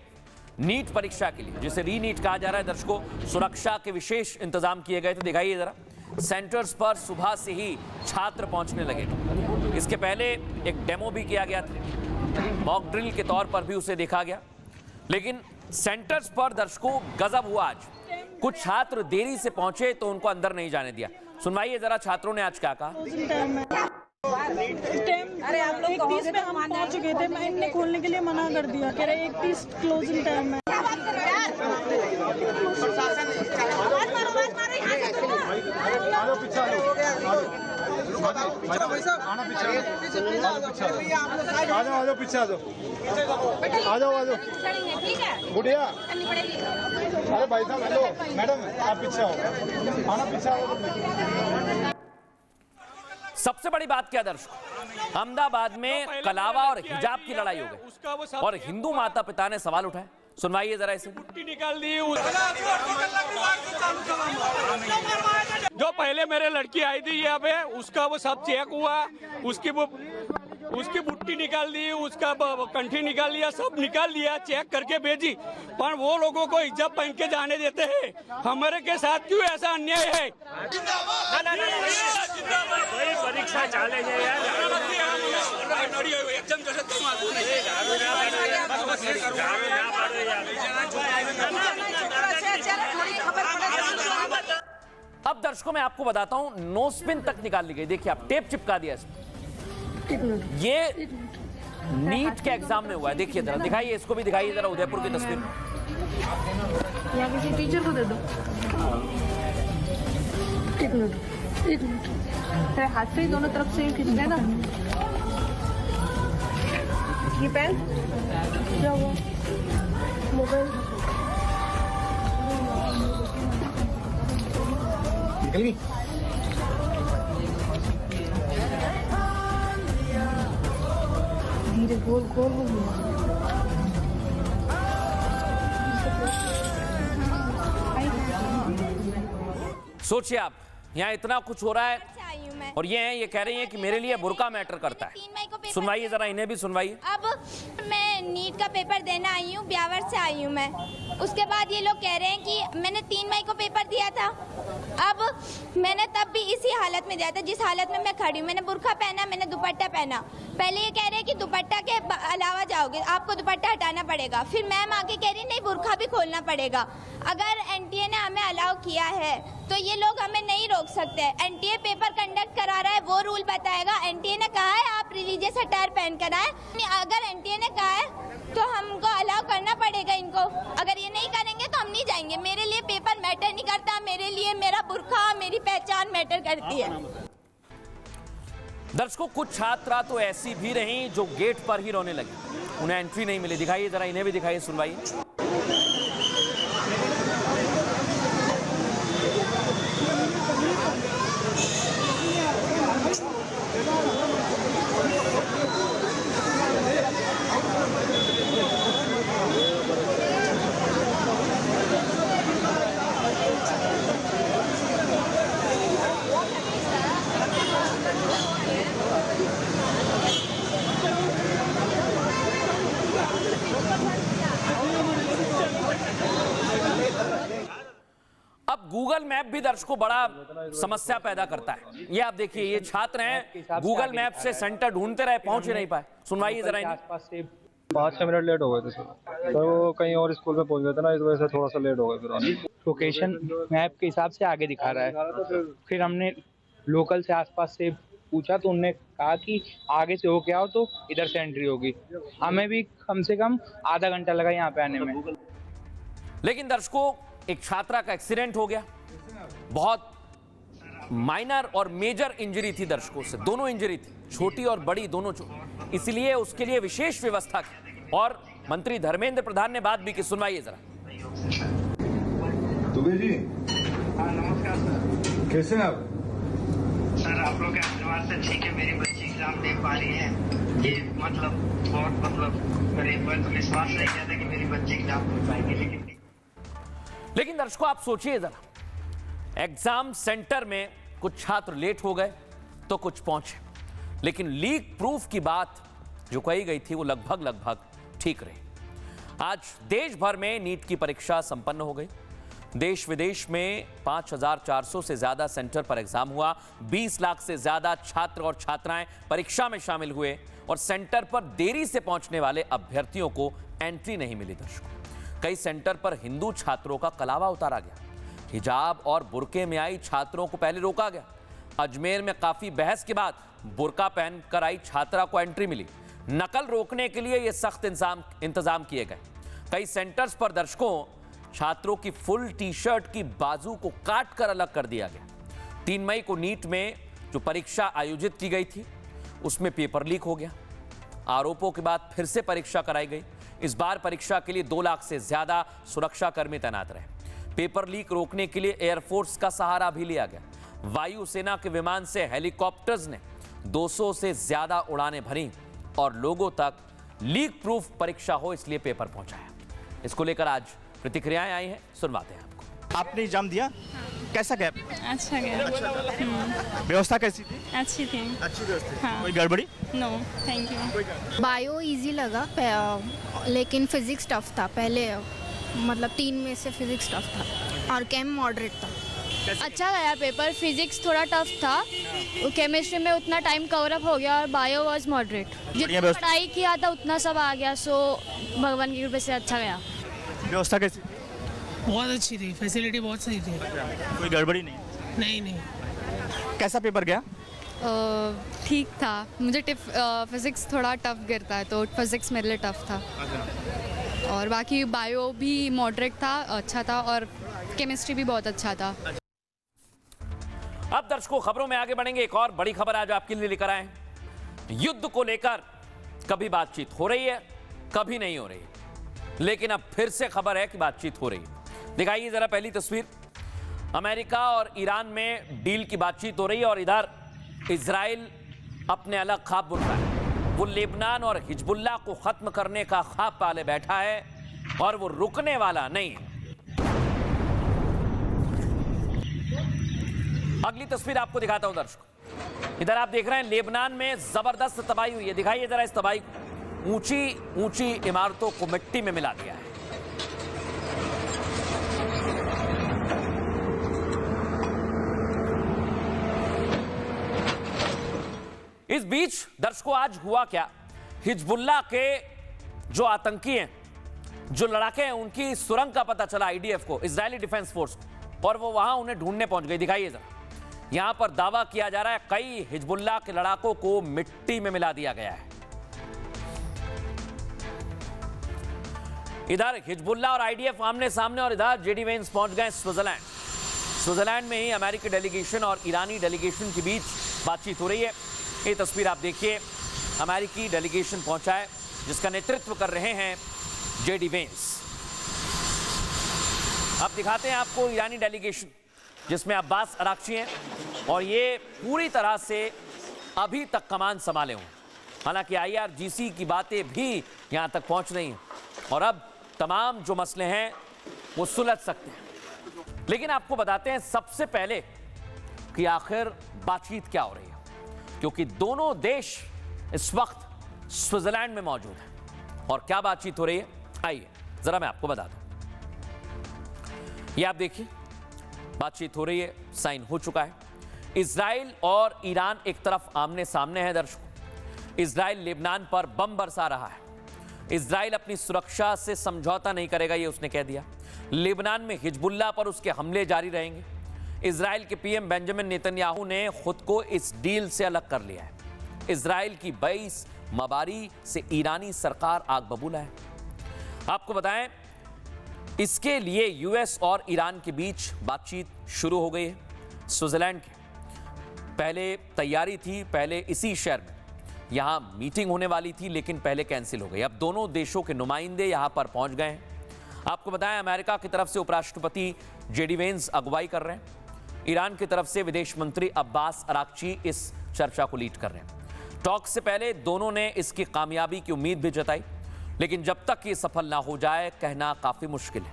C: नीट परीक्षा के लिए, जिसे री नीट कहा जा रहा है दर्शकों, सुरक्षा के विशेष इंतजाम किए गए थे। दिखाइए जरा। सेंटर्स पर सुबह से ही छात्र पहुंचने लगे। इसके पहले एक डेमो भी किया गया था, मॉक ड्रिल के तौर पर भी उसे देखा गया। लेकिन सेंटर्स पर दर्शकों गजब हुआ आज। कुछ छात्र देरी से पहुंचे तो उनको अंदर नहीं जाने दिया। सुनवाइए जरा छात्रों ने आज क्या कहा।
B: अरे आप लोग 1:30 में हम पहुंच चुके थे, मैं इन्हें खोलने के लिए मना कर दिया, कह रहे 1:30 क्लोजिंग टाइम है।
D: जाओ पीछे आ जाओ गुड़िया। अरे भाई साहब हेलो मैडम आप पीछे आओ, आना पीछे आओ।
C: सबसे बड़ी बात क्या दर्शकों, अहमदाबाद में कलावा और हिजाब की लड़ाई हो गई और हिंदू माता पिता ने सवाल उठाए। सुनवाइए जरा इसे।
F: निकाल दी जो पहले मेरे लड़की आई थी यहाँ पे, उसका वो सब चेक हुआ, उसकी बुट्टी निकाल दी, उसका कंठी निकाल लिया, सब निकाल दिया, चेक करके भेजी। पर वो लोगों को हिजाब पहन के जाने देते हैं, हमारे के साथ क्यों ऐसा अन्याय है?
W: परीक्षा चाले
C: अब दर्शकों मैं आपको बताता हूं, नो स्पिन तक निकाल ली गई। देखिए आप, टेप चिपका दिया इसमें। ये नीट के एग्जाम में हुआ है। देखिए जरा, दिखाइए इसको भी, दिखाइए जरा उदयपुर की तस्वीर।
B: यहाँ किसी टीचर को दे दो। एक मिनट हाथ से ही दोनों तरफ से खींचते हैं ना। ये पेन क्या हुआ? मोबाइल
D: निकल गई।
B: धीरे गोल गोल हो गया।
C: सोचिए आप, यहाँ इतना कुछ हो रहा है और ये कह रही हैं कि मेरे लिए बुर्का मैटर करता है। सुनवाइए जरा, इन्हें भी सुनवाइए।
X: अब मैं नीट का पेपर देना आई हूँ, ब्यावर से आई हूँ मैं। उसके बाद ये लोग कह रहे हैं कि मैंने 3 मई को पेपर दिया था। अब मैंने तब भी इसी हालत में दिया था जिस हालत में मैं खड़ी हूँ। मैंने बुर्का पहना, मैंने दुपट्टा पहना। पहले ये कह रहे हैं कि दुपट्टा के अलावा जाओगे, आपको दुपट्टा हटाना पड़ेगा। फिर मैम आके कह रही नहीं, बुर्का भी खोलना पड़ेगा। अगर एनटीए ने हमें अलाउ किया है तो ये लोग हमें नहीं रोक सकते। एनटीए पेपर कंडक्ट करा रहा है, वो रूल बताएगा। एनटीए ने कहा है आप रिलीजियस अटायर पहन कर आए। अगर एनटीए ने कहा है तो हमको अलाउ करना पड़ेगा इनको। अगर ये नहीं करेंगे तो हम नहीं जाएंगे। मेरे लिए पेपर मैटर नहीं करता, मेरे लिए मेरा बुर्का, मेरी पहचान मैटर करती है।
C: दर्शकों, कुछ छात्रा तो ऐसी भी रहीं जो गेट पर ही रोने लगी, उन्हें एंट्री नहीं मिली। दिखाइए जरा, इन्हें भी दिखाइए, सुनवाइए। अब गूगल मैप भी दर्शकों बड़ा समस्या पैदा करता है। ये आप देखिए, ये छात्र हैं, गूगल मैप से सेंटर ढूंढते रहे, पहुंच ही नहीं पाए। सुनवाइए जरा।
Y: 5-6 मिनट लेट हो गए थे सर, तो वो कहीं और स्कूल में पहुंच गए थे ना, इस वजह से थोड़ा सा लेट हो गए। फिर
Z: लोकेशन मैप के हिसाब से आगे दिखा रहा है। फिर हमने लोकल से आसपास से पूछा तो उन्होंने कहा कि आगे से होके आओ तो इधर से एंट्री होगी। हमें भी कम से कम आधा घंटा लगा यहाँ पे आने में।
C: लेकिन दर्शकों, एक छात्रा का एक्सीडेंट हो गया, बहुत माइनर और मेजर इंजरी थी दर्शकों से, दोनों इंजरी थी, छोटी और बड़ी दोनों चोट। इसलिए उसके लिए विशेष व्यवस्था की और मंत्री धर्मेंद्र प्रधान ने बात भी की। सुनवाइए जरा।
D: दुबे जी
W: नमस्कार सर,
D: कैसे हैं आप?
W: सर आप लोग के आशीर्वाद से ठीक है, मेरी बच्ची एग्जाम दे पा रही है। ये बहुत मेरे विश्वास नहीं किया था कि मेरी बच्ची एग्जाम दे पाएगी।
C: लेकिन दर्शकों आप सोचिए जरा, एग्जाम सेंटर में कुछ छात्र लेट हो गए तो कुछ पहुंचे, लेकिन लीक प्रूफ की बात जो कही गई थी वो लगभग ठीक रही। आज देश भर में नीट की परीक्षा संपन्न हो गई। देश विदेश में 5400 से ज्यादा सेंटर पर एग्जाम हुआ। 20 लाख से ज्यादा छात्र और छात्राएं परीक्षा में शामिल हुए और सेंटर पर देरी से पहुंचने वाले अभ्यर्थियों को एंट्री नहीं मिली। दर्शकों, कई सेंटर पर हिंदू छात्रों का कलावा उतारा गया। हिजाब और बुर्के में आई छात्रों को पहले रोका गया। अजमेर में काफी बहस के बाद बुर्का पहन कर आई छात्रा को एंट्री मिली। नकल रोकने के लिए ये सख्त इंतजाम किए गए। कई सेंटर्स पर दर्शकों, छात्रों की फुल टी शर्ट की बाजू को काट कर अलग कर दिया गया। 3 मई को नीट में जो परीक्षा आयोजित की गई थी उसमें पेपर लीक हो गया। आरोपों के बाद फिर से परीक्षा कराई गई। इस बार परीक्षा के लिए 2 लाख से ज्यादा सुरक्षाकर्मी तैनात रहे। पेपर लीक रोकने के लिए एयरफोर्स का सहारा भी लिया गया। वायुसेना के विमान से हेलीकॉप्टर्स ने 200 से ज्यादा उड़ानें भरी और लोगों तक लीक प्रूफ परीक्षा हो इसलिए पेपर पहुंचाया। इसको लेकर आज प्रतिक्रियाएं आई हैं, सुनवाते हैं आपको।
E: आपने एग्जाम दिया? कैसा गया?
G: अच्छा गया।
E: व्यवस्था कैसी थी?
G: अच्छी थी।
E: अच्छी व्यवस्था।
G: हाँ।
E: कोई गड़बड़ी?
G: No, thank you.
H: Bio easy लगा लेकिन फिजिक्स टफ था। पहले मतलब 3 में से फिजिक्स टफ था और केम मॉडरेट था।
G: अच्छा गया पेपर। फिजिक्स थोड़ा टफ था, केमिस्ट्री में उतना टाइम कवर अप हो गया और बायो वाज मॉडरेट। जितना पढ़ाई किया था उतना सब आ गया, सो भगवान की कृपा से अच्छा गया।
E: व्यवस्था कैसी?
I: बहुत अच्छी थी, फैसिलिटी बहुत सही थी।
E: कोई गड़बड़ी नहीं?
I: नहीं।
E: कैसा पेपर गया?
H: ठीक था। मुझे फिजिक्स थोड़ा टफ गिरता है तो फिजिक्स मेरे लिए टफ था। और बाकी बायो भी मॉडरेट था, अच्छा था, और केमिस्ट्री भी बहुत अच्छा था।
C: अब दर्शकों खबरों में आगे बढ़ेंगे। एक और बड़ी खबर आज आपके लिए लेकर आए हैं। युद्ध को लेकर कभी बातचीत हो रही है, कभी नहीं हो रही है, लेकिन अब फिर से खबर है कि बातचीत हो रही है। दिखाइए जरा पहली तस्वीर। अमेरिका और ईरान में डील की बातचीत हो रही है और इधर इजराइल अपने अलग ख्वाब बुन रहा है। वो लेबनान और हिजबुल्लाह को खत्म करने का ख्वाब पाले बैठा है और वो रुकने वाला नहीं है। अगली तस्वीर आपको दिखाता हूं दर्शकों। इधर आप देख रहे हैं लेबनान में जबरदस्त तबाही हुई है। दिखाइए जरा इस तबाही को। ऊंची ऊंची इमारतों को मिट्टी में मिला दिया है। इस बीच दर्शकों आज हुआ क्या, हिजबुल्लाह के जो आतंकी हैं, जो लड़ाके हैं, उनकी सुरंग का पता चला आईडीएफ को, इजरायली डिफेंस फोर्स को, और वो वहां उन्हें ढूंढने पहुंच गई। दिखाइए जरा। यहां पर दावा किया जा रहा है कई हिजबुल्लाह के लड़ाकों को मिट्टी में मिला दिया गया है। इधर हिजबुल्लाह और आईडीएफ आमने सामने और इधर जेडी वेंस पहुंच गए स्विट्जरलैंड। स्विट्जरलैंड में ही अमेरिकी डेलीगेशन और ईरानी डेलीगेशन के बीच बातचीत हो रही है। ये तस्वीर आप देखिए, अमेरिकी डेलीगेशन पहुंचा है जिसका नेतृत्व कर रहे हैं जेडी वेंस। अब दिखाते हैं आपको ईरानी डेलीगेशन जिसमें अब्बास अराक्ची हैं और ये पूरी तरह से अभी तक कमान संभाले हुए। हालांकि IRGC की बातें भी यहां तक पहुंच रही हैं और अब तमाम जो मसले हैं वो सुलझ सकते हैं। लेकिन आपको बताते हैं सबसे पहले कि आखिर बातचीत क्या हो रही है, क्योंकि दोनों देश इस वक्त स्विट्जरलैंड में मौजूद हैं। और क्या बातचीत हो रही है, आइए जरा मैं आपको बता दूं। ये आप देखिए, बातचीत हो रही है, साइन हो चुका है। इजराइल और ईरान एक तरफ आमने सामने है दर्शकों। इजराइल लेबनान पर बम बरसा रहा है। इजराइल अपनी सुरक्षा से समझौता नहीं करेगा, ये उसने कह दिया। लेबनान में हिजबुल्लाह पर उसके हमले जारी रहेंगे। इजराइल के पीएम बेंजामिन नेतन्याहू ने खुद को इस डील से अलग कर लिया है। इजराइल की 22 मबारी से ईरानी सरकार आग बबूला है। आपको बताएं, इसके लिए यूएस और ईरान के बीच बातचीत शुरू हो गई है। स्विट्जरलैंड के पहले तैयारी थी, पहले इसी शहर में यहां मीटिंग होने वाली थी, लेकिन पहले कैंसिल हो गई। अब दोनों देशों के नुमाइंदे यहां पर पहुंच गए हैं। आपको बताएं, अमेरिका की तरफ से उपराष्ट्रपति जेडी वेंस अगुवाई कर रहे हैं। ईरान की तरफ से विदेश मंत्री अब्बास अराक्ची इस चर्चा को लीड कर रहे हैं। टॉक से पहले दोनों ने इसकी कामयाबी की उम्मीद भी जताई, लेकिन जब तक ये सफल ना हो जाए कहना काफी मुश्किल है,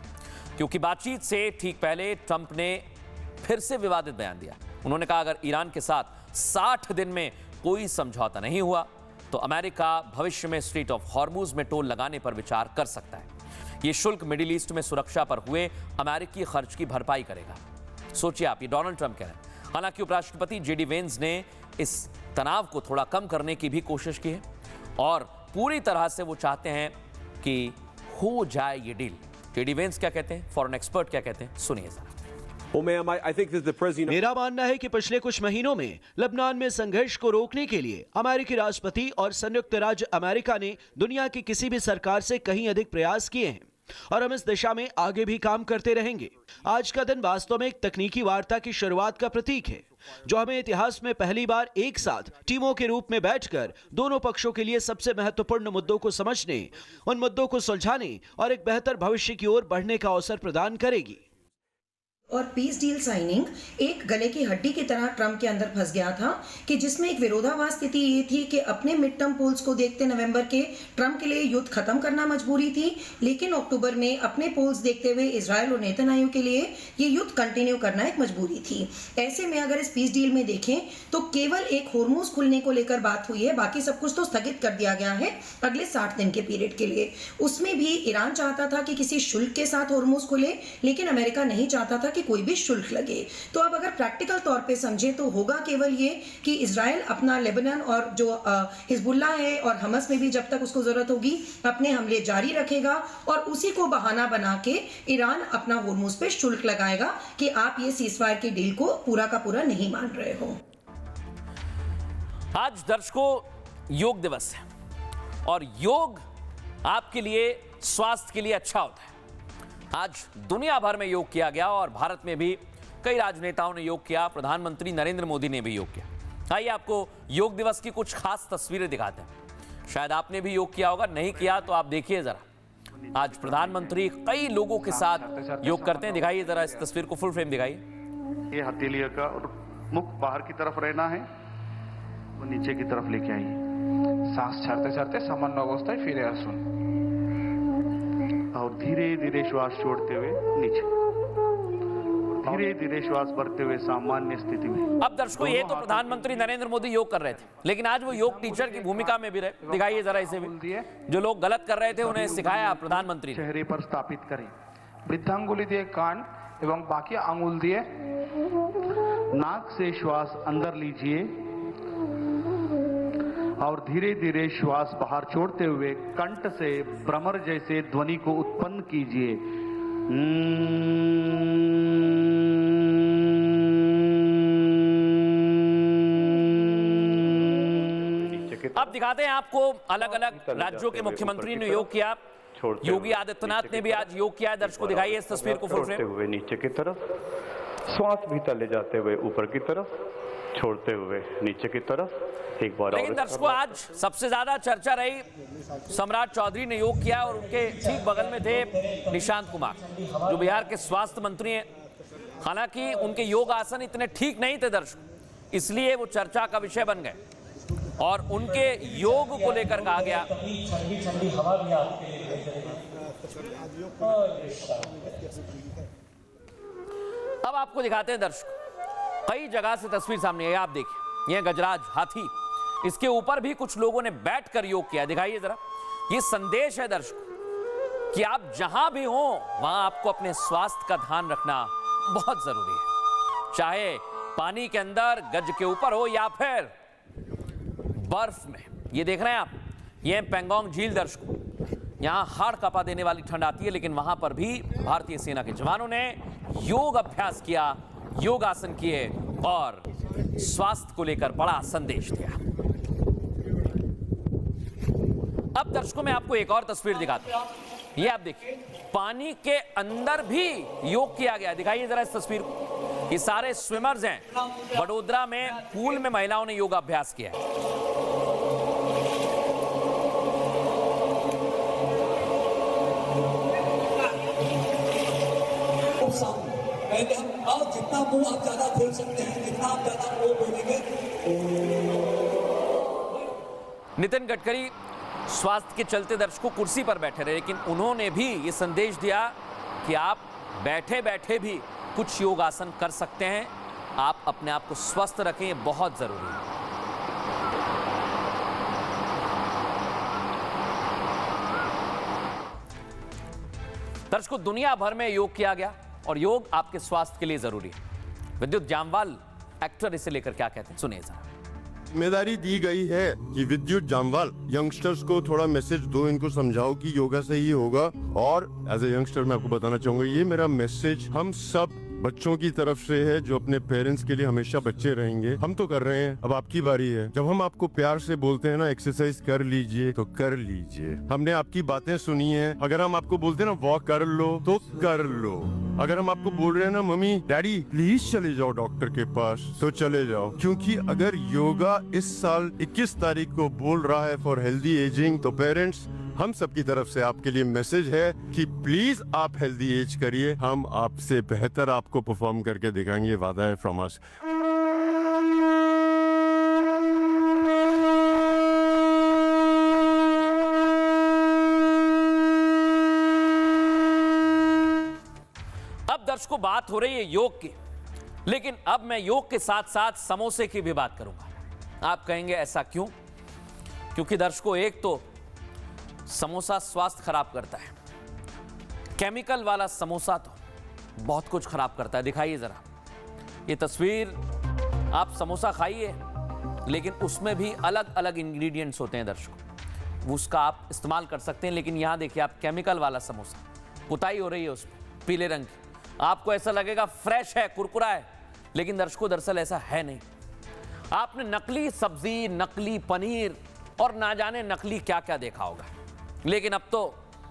C: क्योंकि बातचीत से ठीक पहले ट्रंप ने फिर से विवादित बयान दिया। उन्होंने कहा अगर ईरान के साथ 60 दिन में कोई समझौता नहीं हुआ तो अमेरिका भविष्य में स्ट्रेट ऑफ हॉर्मुज में टोल लगाने पर विचार कर सकता है। ये शुल्क मिडिल ईस्ट में सुरक्षा पर हुए अमेरिकी खर्च की भरपाई करेगा। सोचिए आप, ये डोनाल्ड ट्रंप कह रहे हैं। हालांकि उपराष्ट्रपति जेडी वेंस ने इस तनाव को थोड़ा कम करने की भी कोशिश की है और पूरी तरह से वो चाहते हैं कि हो जाए ये डील। जेडी वेंस क्या कहते हैं, फॉरेन एक्सपर्ट क्या कहते हैं, सुनिए जरा।
J: मेरा मानना है कि पिछले कुछ महीनों में लेबनान में संघर्ष को रोकने के लिए अमेरिकी राष्ट्रपति और संयुक्त राज्य अमेरिका ने दुनिया की किसी भी सरकार से कहीं अधिक प्रयास किए हैं। और हम इस दिशा में आगे भी काम करते रहेंगे। आज का दिन वास्तव में एक तकनीकी वार्ता की शुरुआत का प्रतीक है, जो हमें इतिहास में पहली बार एक साथ टीमों के रूप में बैठकर दोनों पक्षों के लिए सबसे महत्वपूर्ण मुद्दों को समझने, उन मुद्दों को सुलझाने और एक बेहतर भविष्य की ओर बढ़ने का अवसर प्रदान करेगी।
K: और पीस डील साइनिंग एक गले की हड्डी की तरह ट्रंप के अंदर फंस गया था कि जिसमें एक विरोधाभास स्थिति ये थी कि अपने मिड टर्म पोल्स को देखते नवंबर के ट्रंप के लिए युद्ध खत्म करना मजबूरी थी, लेकिन अक्टूबर में अपने पोल्स देखते हुए इजराइल और नेतन्याहू के लिए ये युद्ध कंटिन्यू करना एक मजबूरी थी। ऐसे में अगर इस पीस डील में देखें तो केवल एक होर्मुज खुलने को लेकर बात हुई है, बाकी सब कुछ तो स्थगित कर दिया गया है अगले 60 दिन के पीरियड के लिए। उसमें भी ईरान चाहता था कि किसी शुल्क के साथ होर्मुज खुले, लेकिन अमेरिका नहीं चाहता था कोई भी शुल्क लगे। तो अब अगर प्रैक्टिकल तौर पे समझे तो होगा केवल ये कि इजराइल अपना लेबनान और जो हिजबुल्ला है और हमस में भी जब तक उसको जरूरत होगी अपने हमले जारी रखेगा, और उसी को बहाना बना के ईरान अपना होर्मुज पे शुल्क लगाएगा कि आप ये सीजफायर की डील को पूरा का पूरा नहीं मान रहे हो।
C: आज दर्शकों योग दिवस है और योग आपके लिए स्वास्थ्य के लिए अच्छा होता है। आज दुनिया भर में योग किया गया और भारत में भी कई राजनेताओं ने योग किया, प्रधानमंत्री नरेंद्र मोदी ने भी योग किया। आइए आपको योग दिवस की कुछ खास तस्वीरें दिखाते हैं। शायद आपने भी योग किया होगा, नहीं किया तो आप देखिए जरा। आज प्रधानमंत्री कई लोगों के साथ योग करते हैं। दिखाइए जरा इस तस्वीर को, फुल फ्रेम दिखाइए।
L: ये हथेली का और मुख बाहर की तरफ रहना है, वो नीचे की तरफ लेके आइए।
M: सांस छाड़ते छाड़ते सामान्य अवस्थाয় ফিরে আসুন
L: और धीरे धीरे श्वास छोड़ते हुए नीचे, धीरे धीरे श्वास भरते हुए सामान्य स्थिति में।
C: अब दर्शकों ये तो प्रधानमंत्री नरेंद्र मोदी योग कर रहे थे, लेकिन आज वो योग टीचर की भूमिका में भी रहे। दिखाइए जरा इसे भी, जो लोग गलत कर रहे थे उन्हें सिखाया प्रधानमंत्री।
L: चेहरे पर स्थापित करें,
M: বৃদ্ধাঙ্গুলি দিয়ে कान एवं बाकी आंगुल दिए
L: नाक से श्वास अंदर लीजिए और धीरे धीरे श्वास बाहर छोड़ते हुए कंठ से भ्रमर जैसे ध्वनि को उत्पन्न कीजिए।
C: अब दिखाते हैं आपको अलग अलग राज्यों के मुख्यमंत्री ने योग किया। योगी आदित्यनाथ ने भी आज योग किया है। दर्शकों दिखाइए इस तस्वीर को फुल फ्रेम।
L: हुए नीचे की तरफ, श्वास भीतर ले जाते हुए ऊपर की तरफ, छोड़ते हुए नीचे की तरफ एक बार।
C: लेकिन दर्शकों आज सबसे ज्यादा चर्चा रही, सम्राट चौधरी ने योग किया और उनके ठीक बगल में थे निशांत कुमार, जो बिहार के स्वास्थ्य मंत्री हैं। हालांकि उनके योग आसन इतने ठीक नहीं थे दर्शकों, इसलिए वो चर्चा का विषय बन गए और उनके योग को लेकर कहा गया। अब आपको दिखाते हैं दर्शक, कई जगह से तस्वीर सामने है। आप देखिए, यह गजराज हाथी, इसके ऊपर भी कुछ लोगों ने बैठकर योग किया। दिखाइए जरा, ये संदेश है दर्शक कि आप जहां भी हो वहां आपको अपने स्वास्थ्य का ध्यान रखना बहुत जरूरी है। चाहे पानी के अंदर गज के ऊपर हो या फिर बर्फ में। ये देख रहे हैं आप, ये पेंगोंग झील दर्शकों, यहां हाड़ कांपा देने वाली ठंड आती है, लेकिन वहां पर भी भारतीय सेना के जवानों ने योग अभ्यास किया, योगासन किए और स्वास्थ्य को लेकर बड़ा संदेश दिया। अब दर्शकों में आपको एक और तस्वीर दिखाता हूं। ये आप देखिए, पानी के अंदर भी योग किया गया। दिखाइए जरा इस तस्वीर को। ये सारे स्विमर्स हैं। वडोदरा में पूल में महिलाओं ने योगाभ्यास किया है।
N: जितना मुंह आप ज्यादा खोल सकते हैं, जितना आप ज्यादा मुंह बोलेंगे।
C: नितिन गडकरी स्वास्थ्य के चलते दर्शकों कुर्सी पर बैठे रहे, लेकिन उन्होंने भी ये संदेश दिया कि आप बैठे बैठे भी कुछ योगासन कर सकते हैं। आप अपने आप को स्वस्थ रखें, ये बहुत जरूरी है। दर्शकों दुनिया भर में योग किया गया और योग आपके स्वास्थ्य के लिए जरूरी है। विद्युत जामवाल एक्टर इसे लेकर क्या कहते हैं, सुनिए जरा।
O: जिम्मेदारी दी गई है कि विद्युत जामवाल यंगस्टर्स को थोड़ा मैसेज दो, इनको समझाओ कि योगा से ही होगा। और एज ए यंगस्टर मैं आपको बताना चाहूंगा, ये मेरा मैसेज हम सब बच्चों की तरफ से है जो अपने पेरेंट्स के लिए हमेशा बच्चे रहेंगे। हम तो कर रहे हैं, अब आपकी बारी है। जब हम आपको प्यार से बोलते हैं ना एक्सरसाइज कर लीजिए तो कर लीजिए। हमने आपकी बातें सुनी है। अगर हम आपको बोलते हैं ना वॉक कर लो तो कर लो। अगर हम आपको बोल रहे हैं ना मम्मी डैडी प्लीज चले जाओ डॉक्टर के पास तो चले जाओ। क्योंकि अगर योगा इस साल 21 तारीख को बोल रहा है फॉर हेल्दी एजिंग, तो पेरेंट्स हम सबकी तरफ से आपके लिए मैसेज है कि प्लीज आप हेल्दी एज करिए। हम आपसे बेहतर आपको परफॉर्म करके दिखाएंगे, वादा है फ्रॉम अस।
C: अब दर्शकों बात हो रही है योग की, लेकिन अब मैं योग के साथ साथ समोसे की भी बात करूंगा। आप कहेंगे ऐसा क्यों? क्योंकि दर्शकों एक तो समोसा स्वास्थ्य खराब करता है। केमिकल वाला समोसा तो बहुत कुछ खराब करता है। दिखाइए जरा ये तस्वीर। आप समोसा खाइए, लेकिन उसमें भी अलग अलग इंग्रेडिएंट्स होते हैं दर्शकों, उसका आप इस्तेमाल कर सकते हैं। लेकिन यहां देखिए आप केमिकल वाला समोसा, पुताई हो रही है उसमें पीले रंग की। आपको ऐसा लगेगा फ्रेश है, कुरकुरा है, लेकिन दर्शकों दरअसल ऐसा है नहीं। आपने नकली सब्जी, नकली पनीर और ना जाने नकली क्या क्या देखा होगा, लेकिन अब तो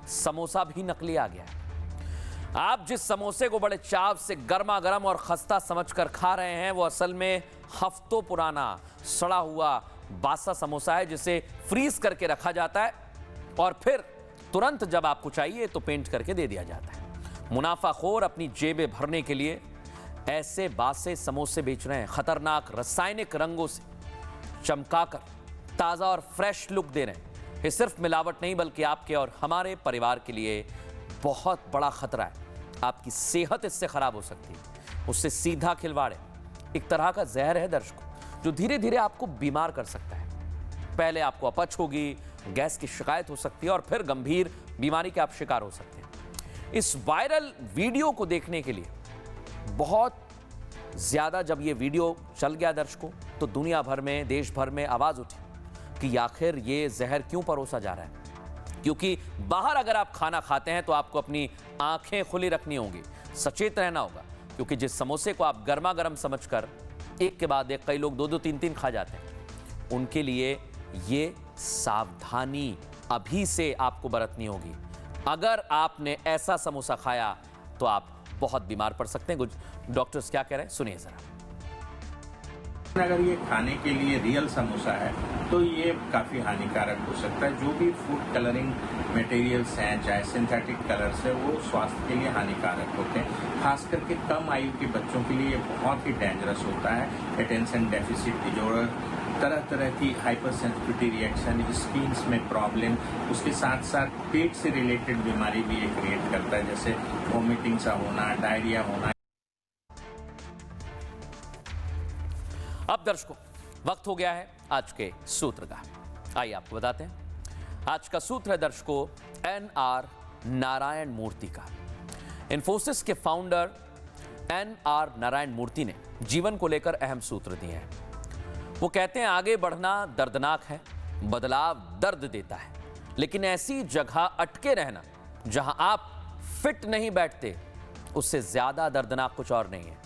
C: समोसा भी नकली आ गया है। आप जिस समोसे को बड़े चाव से गर्मा गर्म और खस्ता समझकर खा रहे हैं, वो असल में हफ्तों पुराना सड़ा हुआ बासा समोसा है, जिसे फ्रीज करके रखा जाता है और फिर तुरंत जब आपको चाहिए तो पेंट करके दे दिया जाता है। मुनाफाखोर अपनी जेबें भरने के लिए ऐसे बासे समोसे बेच रहे हैं, खतरनाक रासायनिक रंगों से चमकाकर ताजा और फ्रेश लुक दे रहे हैं। ये सिर्फ मिलावट नहीं, बल्कि आपके और हमारे परिवार के लिए बहुत बड़ा खतरा है। आपकी सेहत इससे खराब हो सकती है। उससे सीधा खिलवाड़ है, एक तरह का जहर है दर्शकों, जो धीरे धीरे आपको बीमार कर सकता है। पहले आपको अपच होगी, गैस की शिकायत हो सकती है और फिर गंभीर बीमारी के आप शिकार हो सकते हैं। इस वायरल वीडियो को देखने के लिए बहुत ज्यादा जब ये वीडियो चल गया दर्शकों, तो दुनिया भर में, देश भर में आवाज उठी कि आखिर ये जहर क्यों परोसा जा रहा है। क्योंकि बाहर अगर आप खाना खाते हैं तो आपको अपनी आंखें खुली रखनी होंगी, सचेत रहना होगा, क्योंकि जिस समोसे को आप गर्मा गर्म समझकर एक के बाद एक, कई लोग 2-2, 3-3 खा जाते हैं, उनके लिए ये सावधानी अभी से आपको बरतनी होगी। अगर आपने ऐसा समोसा खाया तो आप बहुत बीमार पड़ सकते हैं। कुछ डॉक्टर्स क्या कह रहे हैं, सुनिए जरा।
P: अगर ये खाने के लिए रियल समोसा है तो ये काफी हानिकारक हो सकता है। जो भी फूड कलरिंग मटेरियल्स हैं, चाहे सिंथेटिक कलर्स है, वो स्वास्थ्य के लिए हानिकारक होते हैं। खास करके कम आयु के बच्चों के लिए ये बहुत ही डेंजरस होता है। अटेंशन डेफिसिट डिसऑर्डर, तरह तरह की हाइपर सेंसिटिविटी रिएक्शन, स्किन्स में प्रॉब्लम, उसके साथ साथ पेट से रिलेटेड बीमारी भी ये क्रिएट करता है, जैसे वॉमिटिंग सा होना, डायरिया होना।
C: अब दर्शकों वक्त हो गया है आज के सूत्र का। आइए आपको बताते हैं। आज का सूत्र है दर्शकों NR नारायण मूर्ति का। इन्फोसिस के फाउंडर NR नारायण मूर्ति ने जीवन को लेकर अहम सूत्र दिए हैं। वो कहते हैं आगे बढ़ना दर्दनाक है, बदलाव दर्द देता है, लेकिन ऐसी जगह अटके रहना जहां आप फिट नहीं बैठते, उससे ज्यादा दर्दनाक कुछ और नहीं है।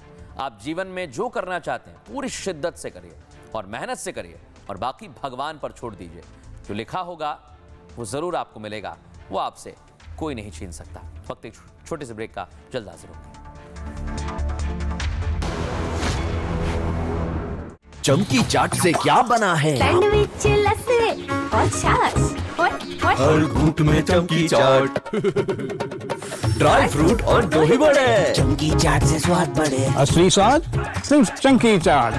C: आप जीवन में जो करना चाहते हैं पूरी शिद्दत से करिए और मेहनत से करिए, और बाकी भगवान पर छोड़ दीजिए। जो लिखा होगा वो जरूर आपको मिलेगा, वो आपसे कोई नहीं छीन सकता। वक्त एक छोटे से ब्रेक का, जल्द हाजिर होंगे।
Q: चमकी चाट से क्या बना है?
R: सैंडविच, लस्सी और छाछ और
Q: हर घूंट में चमकी चाट। ड्राई फ्रूट और दही बड़े, चमकी चाट से स्वाद बढ़े।
S: असली स्वाद सिर्फ चमकी चाट।